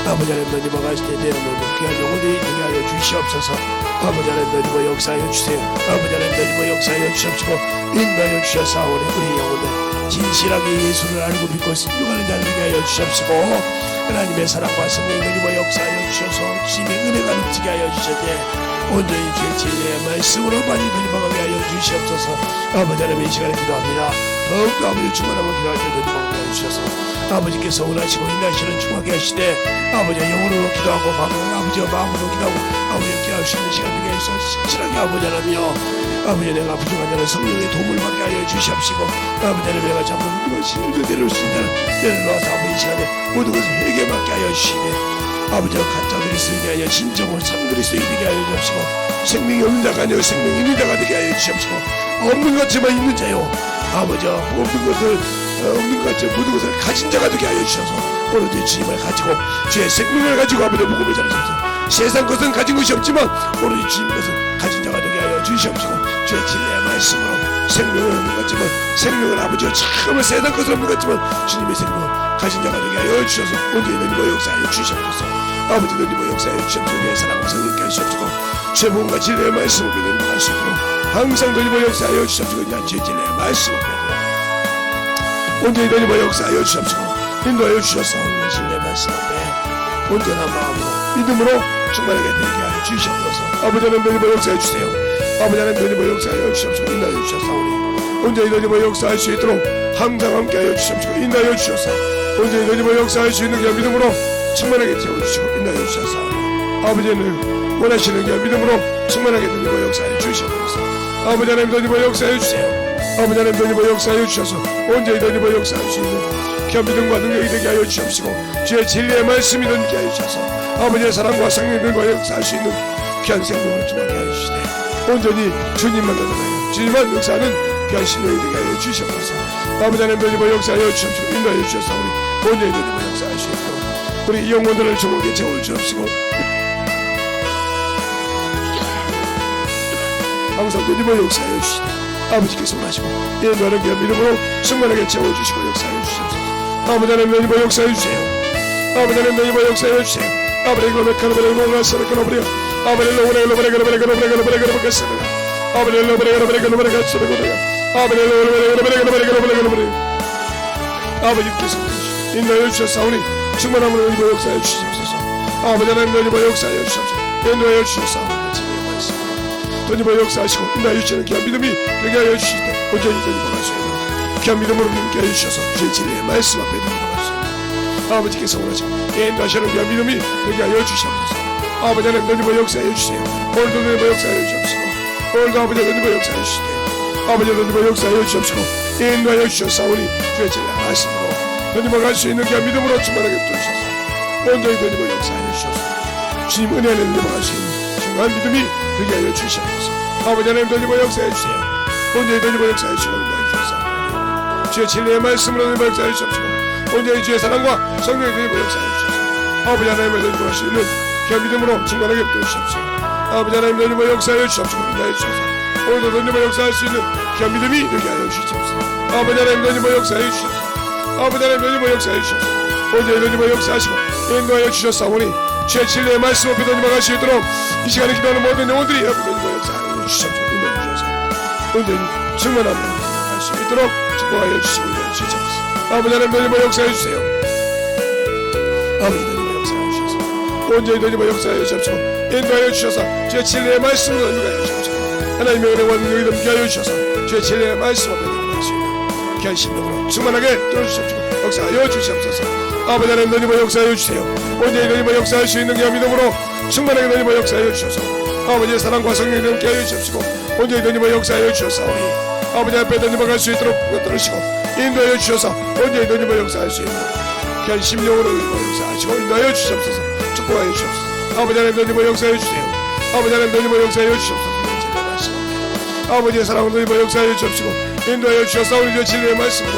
아버지 하나님 너희와 갈 때 되는 모든 귀한 영혼들이 되게 하여 주시옵소서. 아버지 하나님 너희와 역사하여 주세요. 아버지 하나님 너희와 역사하여 주시옵시고 인도하여 주셨사오니 우리 영혼들 진실하게 예수를 알고 믿고 순종하는 자를 되게 하여 주시옵시고 하나님의 사랑과 성령이 너희와 역사하여 주셔서 주님의 은혜가 넘치게 하여 주셨되 온전히 주의 진리의 말씀으로 많이 너희와 가게 하여 주시옵소서. 아버지 하나님 이 시간에 기도합니다. 더욱더 아버지 충만하고 기도할 때 너희와 가게 하여 주셔서 아버지께서 원하시고 인하시는 충만하게 하시되 아버지 영혼으로 기도하고 아버지와 마음으로 기도하고 아버지와 기도할 수 있는 시간 되게 하셔서 신실하게 아버지 하나님여 아버지 내가 부족한 자는 성령의 도움을 받게 하여 주시옵시고 아버지 하나님 내가 잡은 것이 내려올 수 있는 때를 놓아서 아버지 이 시간에 모든 것을 회개받게 하여 주시되 아버지와 가짜 그리스도인이 아니라 진정으로 참 그리스도인이 되게 하여 주옵시고 생명이 없는 자가 아니라 생명이 있는 자가 되게 하여 주옵시고 없는 것지만 있는 자요 아버지와 없는 것을 없는 것 같이 모든 것을 가진 자가 되게 하여 주셔서 오로지 주님을 가지고 주의 생명을 가지고 아버지 복음을 전하소서. 세상 것은 가진 것이 없지만 오로지 주님 것은 가진 자가 되게 하여 주시옵시고 주의 진리의 말씀으로 생명을 없는 것 같지만 생명을 아버지와 참을 세상 것은 없는 것 같지만 주님의 생명을 가진 자가 되게 하여 주셔서 온전히 너희와 역사하여 주시옵소서. 아버지 너희와 역사하여 주시옵소서. 주의 사랑과 성령께 하시옵소서. 주의 복음과 진리의 말씀을 너희와 갈 수 있도록 항상 너희와 역사하여 주시옵소서. 주의 진리의 말씀을 온전히 너희와 역사하여 주시옵시고 인도하여 주셔서 오늘 진리의 말씀 앞에 온전한 마음으로 믿음으로 충만하게 되게 하여 주시옵소서. 아버지 하나님 너희와 역사해 주세요. 아버지 하나님 너희와 역사하여 주시옵시고 인도하여 주셨사오니 온전히 너희와 역사할 수 있도록 항상 함께하여 주시옵시고 인도하여 주셔서 온전히 너희와 역사할 수 있는 그런 믿음으로 충만하게 채워주시고 인도하여 주셨사오니 아버지는 원하시는 그런 믿음으로 충만하게 너희와 역사해 주시옵소서. 아버지 하나님 너희와 역사해 주세요. 아버지 하나님 너희와 역사하여 주셔서 온전히 너희와 역사할 수 있는 귀한 믿음과 능력이 되게 하여 주시옵시고 주의 진리의 말씀이 넘게 하여 주셔서 아버지의 사랑과 성령들과 역사할 수 있는 귀한 생명을 충만하게 하여 주시되 온전히 주님만 나타나요 주님만 역사하는 귀한 신령이 되게 하여 주시옵소서. 아버지 하나님 너희와 역사하여 주시옵시고 인도하여 주셔서오니 온전히 너희와 역사할 수 있도록 우리 영혼들을 정확히 채워주옵시고 항상 너희와 역사하여 주시되 아버지께서 원하시고 인도하는 귀한 믿음으로 충만하게 채워주시고 역사해 주시옵소서. 아버지 하나님 너희와 역사해 주세요. 아버지 하나님 너희와 역사해 주세요. 아버지 로메카노베레 로나사르카노브레 아버지 로브레 아버지께서 인도하여 주셨사오니 충만함으로 은혜와 역사하여 주시옵소서. 아버지 하나님 은혜와 역사하여 주시옵소서. 인도하여 주셨사오니 진리의 말씀 은혜와 역사하시고 인도하여 주시는 귀한 믿음이 되게 하여 주실 때 온전히 되게 수 있는 귀한 믿음으로 믿게 하여 주셔서 주의 진리의 말씀 앞에 들어갈 수 있는 아버지께서 원하시고 인도하시는 귀한 믿음이 되게 하여 주시옵소서. 아버지 하나님 은혜와 역사하여 주세요. 오늘도 은혜와 역사하여 주옵소서. 오늘도 아버지 은혜와 역사하여 주시되 아버지 은혜와 역사하여 주옵시고 인도하여 주셨사오니 주의 진리의 말씀으로 은혜와 갈 수 있는 귀한 믿음으로 충만하게 부어주셔서 온전히 은혜와 역사하여 주셔서 주님 은혜 안에 은혜와 갈 수 있는 중요한 믿음이 되게 하여 주시옵소서. 아버지 하나님 은혜와 역사하여 주세요. 온전히 은혜와 역사하여 주시고 인도하여 주셔서 주의 진리의 말씀으로 은혜와 역사하여 주옵시고 온전히 주의 사랑과 성령의 은혜와 역사하여 주셔서 아버지 하나님의 은혜와 갈 수 있는 귀한 믿음으로 충만하게 부어주시옵소서. 아버지 하나님 은혜와 역사하여 주옵시고 인도하여 주셔서 오늘도 은혜와 역사할 수 있는 귀한 믿음이 되게 하여 주시옵소서. 아버지 하나님 은혜와 역사하여 주셔서 아버지 하나님 은혜와 역사하여 주셔서 온전히 은혜와 역사하시고 인도하여 주셨사오니 주의 진리의 말씀 앞에 은혜와 갈 수 있도록 이 시간에 기도하는 모든 영혼들이 아버지 은혜와 역사하여 주시옵소서. 인도하여 주셔서 온전히 충만한 은혜와 갈 수 있도록 축복하여 주시고 인도하여 주시옵소서. 아버지 하나님 은혜와 역사하여 주세요. 아버지 은혜와 역사하여 주셔서 온전히 은혜와 역사하여 주시옵소서. 인도하여 주셔서 주의 진리의 말씀으로 은혜하여 주시옵소서. 하나님의 은혜와 능력이 넘게 하여 주셔서 주의 진리의 말씀 앞에 들어갈 수 있는 귀한 심령으로 충만하게 들어주시옵시고 역사하여 주시옵소서. 아버지 하나님 너희와 역사하여 주세요. 온전히 너희와 역사할 수 있는 귀한 믿음으로 충만하게 너희와 역사하여 주셔서 아버지의 사랑과 성령이 넘게 하여 주시옵시고 온전히 너희와 역사하여 주셨사오니 아버지 앞에 너희와 갈 수 있도록 들으시고 인도하여 주셔서 온전히 너희와 역사할 수 있는 귀한 심령으로 너희와 역사하시고 인도하여 주시옵소서. 축복하여 주시옵소서. 아버지 하나님 너희와 역사하여 주세요. 아버지 하나님 너희와 역사하여 주시옵소서. 아버지의 사랑을 너희와 역사하여 주옵시고 인도하여 주셨사오니 주의 진리의 말씀으로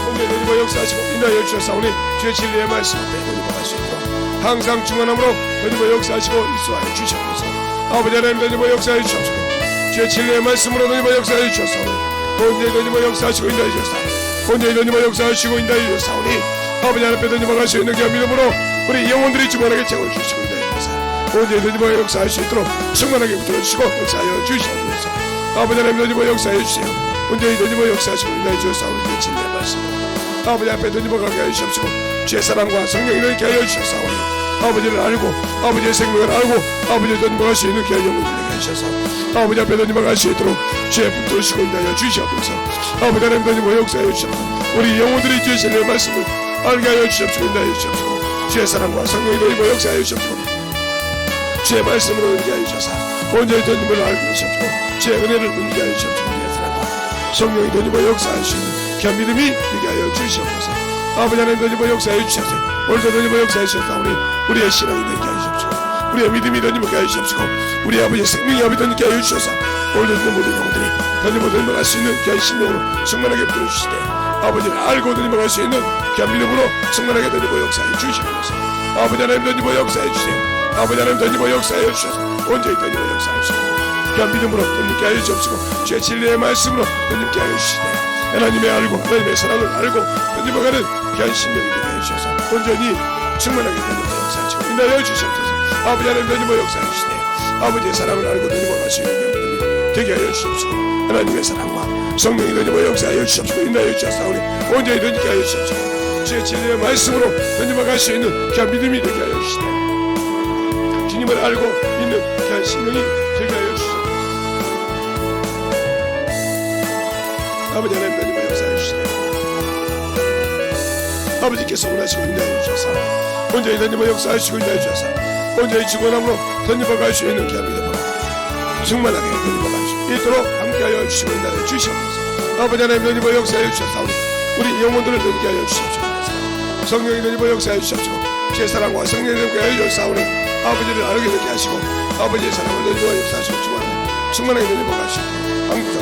온전히 너희와 역사하시고 인도하여 주셨사오니 주의 진리의 말씀 앞에 너희와 갈 수 있도록 항상 충만함으로 너희와 역사하시고 일수하여 주시옵소서. 아버지 하나님 너희와 역사하여 주옵시고 주의 진리의 말씀으로 너희와 역사하여 주셨사오니 온전히 너희와 역사하시고 인도하여 주셨사오니 온전히 너희와 역사하시고 인도하여 주셨사오니 아버지 하나님 앞에 너희와 갈 수 있는 귀한 믿음으로 우리 영혼들이 충만하게 채워주시고 온전히 너희와 역사할 수 있도록 충만하게 붙들어주시고 역사하여 주시옵소서. 아버지 하나님 너희와 역사하여 주세요. 온전히 너희와 역사하시고 인도하여 주셨사오니 주의 진리의 말씀으로 아버지 앞에 너희와 가게 하여 주시옵시고 주의 사랑과 성령이 너희께 하여 주셨사오니 아버지를 알고 아버지의 생명을 알고 아버지의 너희와 갈 수 있는 귀한 영혼을 되게 하셔서 아버지 앞에 너희와 갈 수 있도록 주의 붙들으시고 인도하여 주시옵소서. 아버지 하나님 너희와 역사하여 주셔서 우리 영혼들이 주의 진리의 말씀을 알게 하여 주시옵시고 인도하여 주시옵시고 주의 사랑과 성령이 너희와 역사하여 주시옵시고 주의 말씀으로 은혜하여 주셔서 온전히 너희를 알고 계시옵시고 주의 은혜를 은혜하여 주시옵시고 주의 사랑과 성령이 너희와 역사할 수 있는 귀한 믿음이 되게 하여 주시옵소서. 아버지 하나님 너희와 역사하여 주셔서 오늘도 너희와 역사하여 주셨사오니 우리의 신앙이 되게 하여 주시옵시고 우리의 믿음이 너희와 하여 주시옵시고 우리 아버지의 생명이 아버지 너희께 하여 주셔서 오늘도 있는 모든 영혼들이 너희와 갈 수 있는 귀한 심령으로 충만하게 부어주시되 아버지를 알고 너희와 갈 수 있는 귀한 믿음으로 충만하게 너희와 역사하여 주시옵소서. 아버지 하나님 너희와 역사하여 주세요. 아버지 하나님 너희와 역사하여 주셔서 온전히 너희와 역사할 수 있는 귀한 믿음으로 너희께 하여 주옵시고 주의 진리의 말씀으로 너희께 하여 주시되 하나님의 알고 하나님의 사랑을 알고 너희와 가는 귀한 심령이 되게 하여 주셔서 온전히 충만하게 너희와 역사하시고 인도하여 주시옵소서. 아버지 하나님 너희와 역사하여 주시되 아버지의 사랑을 알고 너희와 갈 수 있는 믿음이 되게 하여 주시옵시고 하나님의 사랑과 성령이 너희와 역사하여 주시옵시고 인도하여 주셨사오니 온전히 너희께 하여 주시옵시고 주의 진리의 말씀으로 너희와 갈 수 있는 귀한 믿음이 되게 하여 주시되 주님을 알고 있는 귀한 심령이 되게 하여 주시옵소서. 아버지 하나님 너희와 역사하여 주시되 아버지께서 원하시고 인도하여 주셔서 온전히 너희와 역사하시고 인도하여 주셔서 온전히 직원함으로 너희와 갈 수 있는 귀한 믿음으로 충만하게 너희와 갈 수 있도록 함께하여 주시고 인도하여 주시옵소서. 아버지 하나님 너희와 역사하여 주셔서 우리 영혼들을 너희께 하여 주시옵소서. 성령이 너희와 역사하여 주시옵시고 주의 사랑과 성령이 너희께 하여 주시옵소서. 아버지를 알게 되게 하시고 아버지의 사랑을 너희와 역사하시고 충만하게 너희와 갈 수 있도록 항상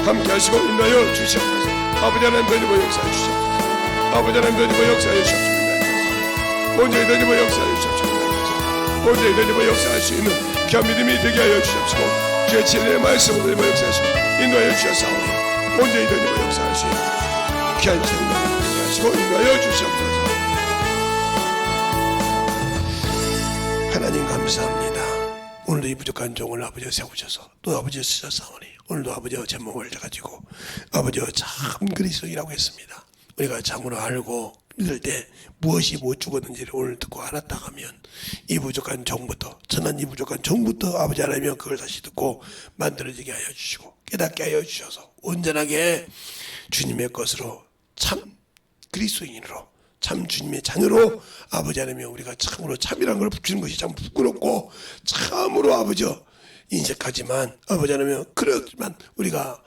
함께 하시고 인도하여 주시옵소서. 아버지 하나님 너희와 역사하여 주시옵소서. 아버지 하나님 너희와 역사하여 주시옵소서. 온전히 너희와 역사하여 주시옵소서. 온전히 너희와 역사할 수 있는 귀한 믿음이 되게 하여 주시옵시고 주의 진리의 말씀으로 너희와 역사하시고 인도하여 주셨사오니 온전히 너희와 역사할 수 있는 귀한 생명을 되게 하시고 인도하여 주시옵소서. 하나님 감사합니다. 오늘도 이 부족한 종을 아버지가 세우셔서 또 아버지가 쓰셨사오니 오늘도 아버지와 제목을 가지고 아버지와 참 그리스도이라고 했습니다. 우리가 참으로 알고 믿을 때 무엇이 못 죽었는지를 오늘 듣고 알았다 하면 이 부족한 종부터 전한 이 부족한 종부터 아버지 하나님은 그걸 다시 듣고 만들어지게 하여 주시고 깨닫게 하여 주셔서 온전하게 주님의 것으로 참 그리스도인으로 참 주님의 자녀로 아버지 하나님 우리가 참으로 참이라는 걸 붙이는 것이 참 부끄럽고 참으로 아버지 인색하지만 아버지 하나님 그렇지만 우리가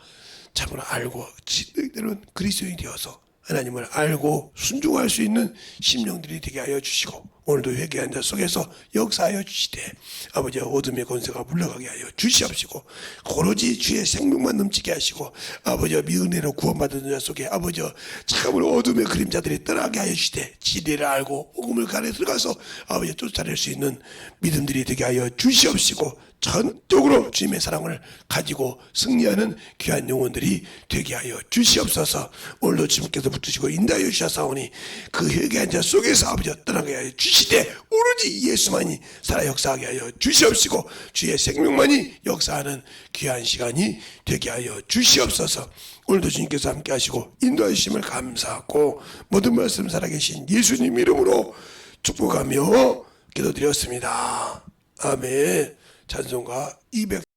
참으로 알고 지대로는 그리스도인이 되어서 하나님을 알고 순종할 수 있는 심령들이 되게 하여 주시고 오늘도 회개한 자 속에서 역사하여 주시되 아버지 어둠의 권세가 물러가게 하여 주시옵시고 오로지 주의 생명만 넘치게 하시고 아버지 미은혜로 구원받은 자 속에 아버지 참으로 어둠의 그림자들이 떠나게 하여 주시되 지대를 알고 복음을 가려 들어가서 아버지 쫓아낼 수 있는 믿음들이 되게 하여 주시옵시고 전적으로 주님의 사랑을 가지고 승리하는 귀한 영혼들이 되게 하여 주시옵소서. 오늘도 주님께서 붙드시고 인도하여 주셔사오니 그 회개한 자 속에서 아버지 떠나게 하여 주시되 오로지 예수만이 살아 역사하게 하여 주시옵시고 주의 생명만이 역사하는 귀한 시간이 되게 하여 주시옵소서. 오늘도 주님께서 함께 하시고 인도하여 주심을 감사하고 모든 말씀 살아계신 예수님 이름으로 축복하며 기도드렸습니다. 아멘. 찬송가 200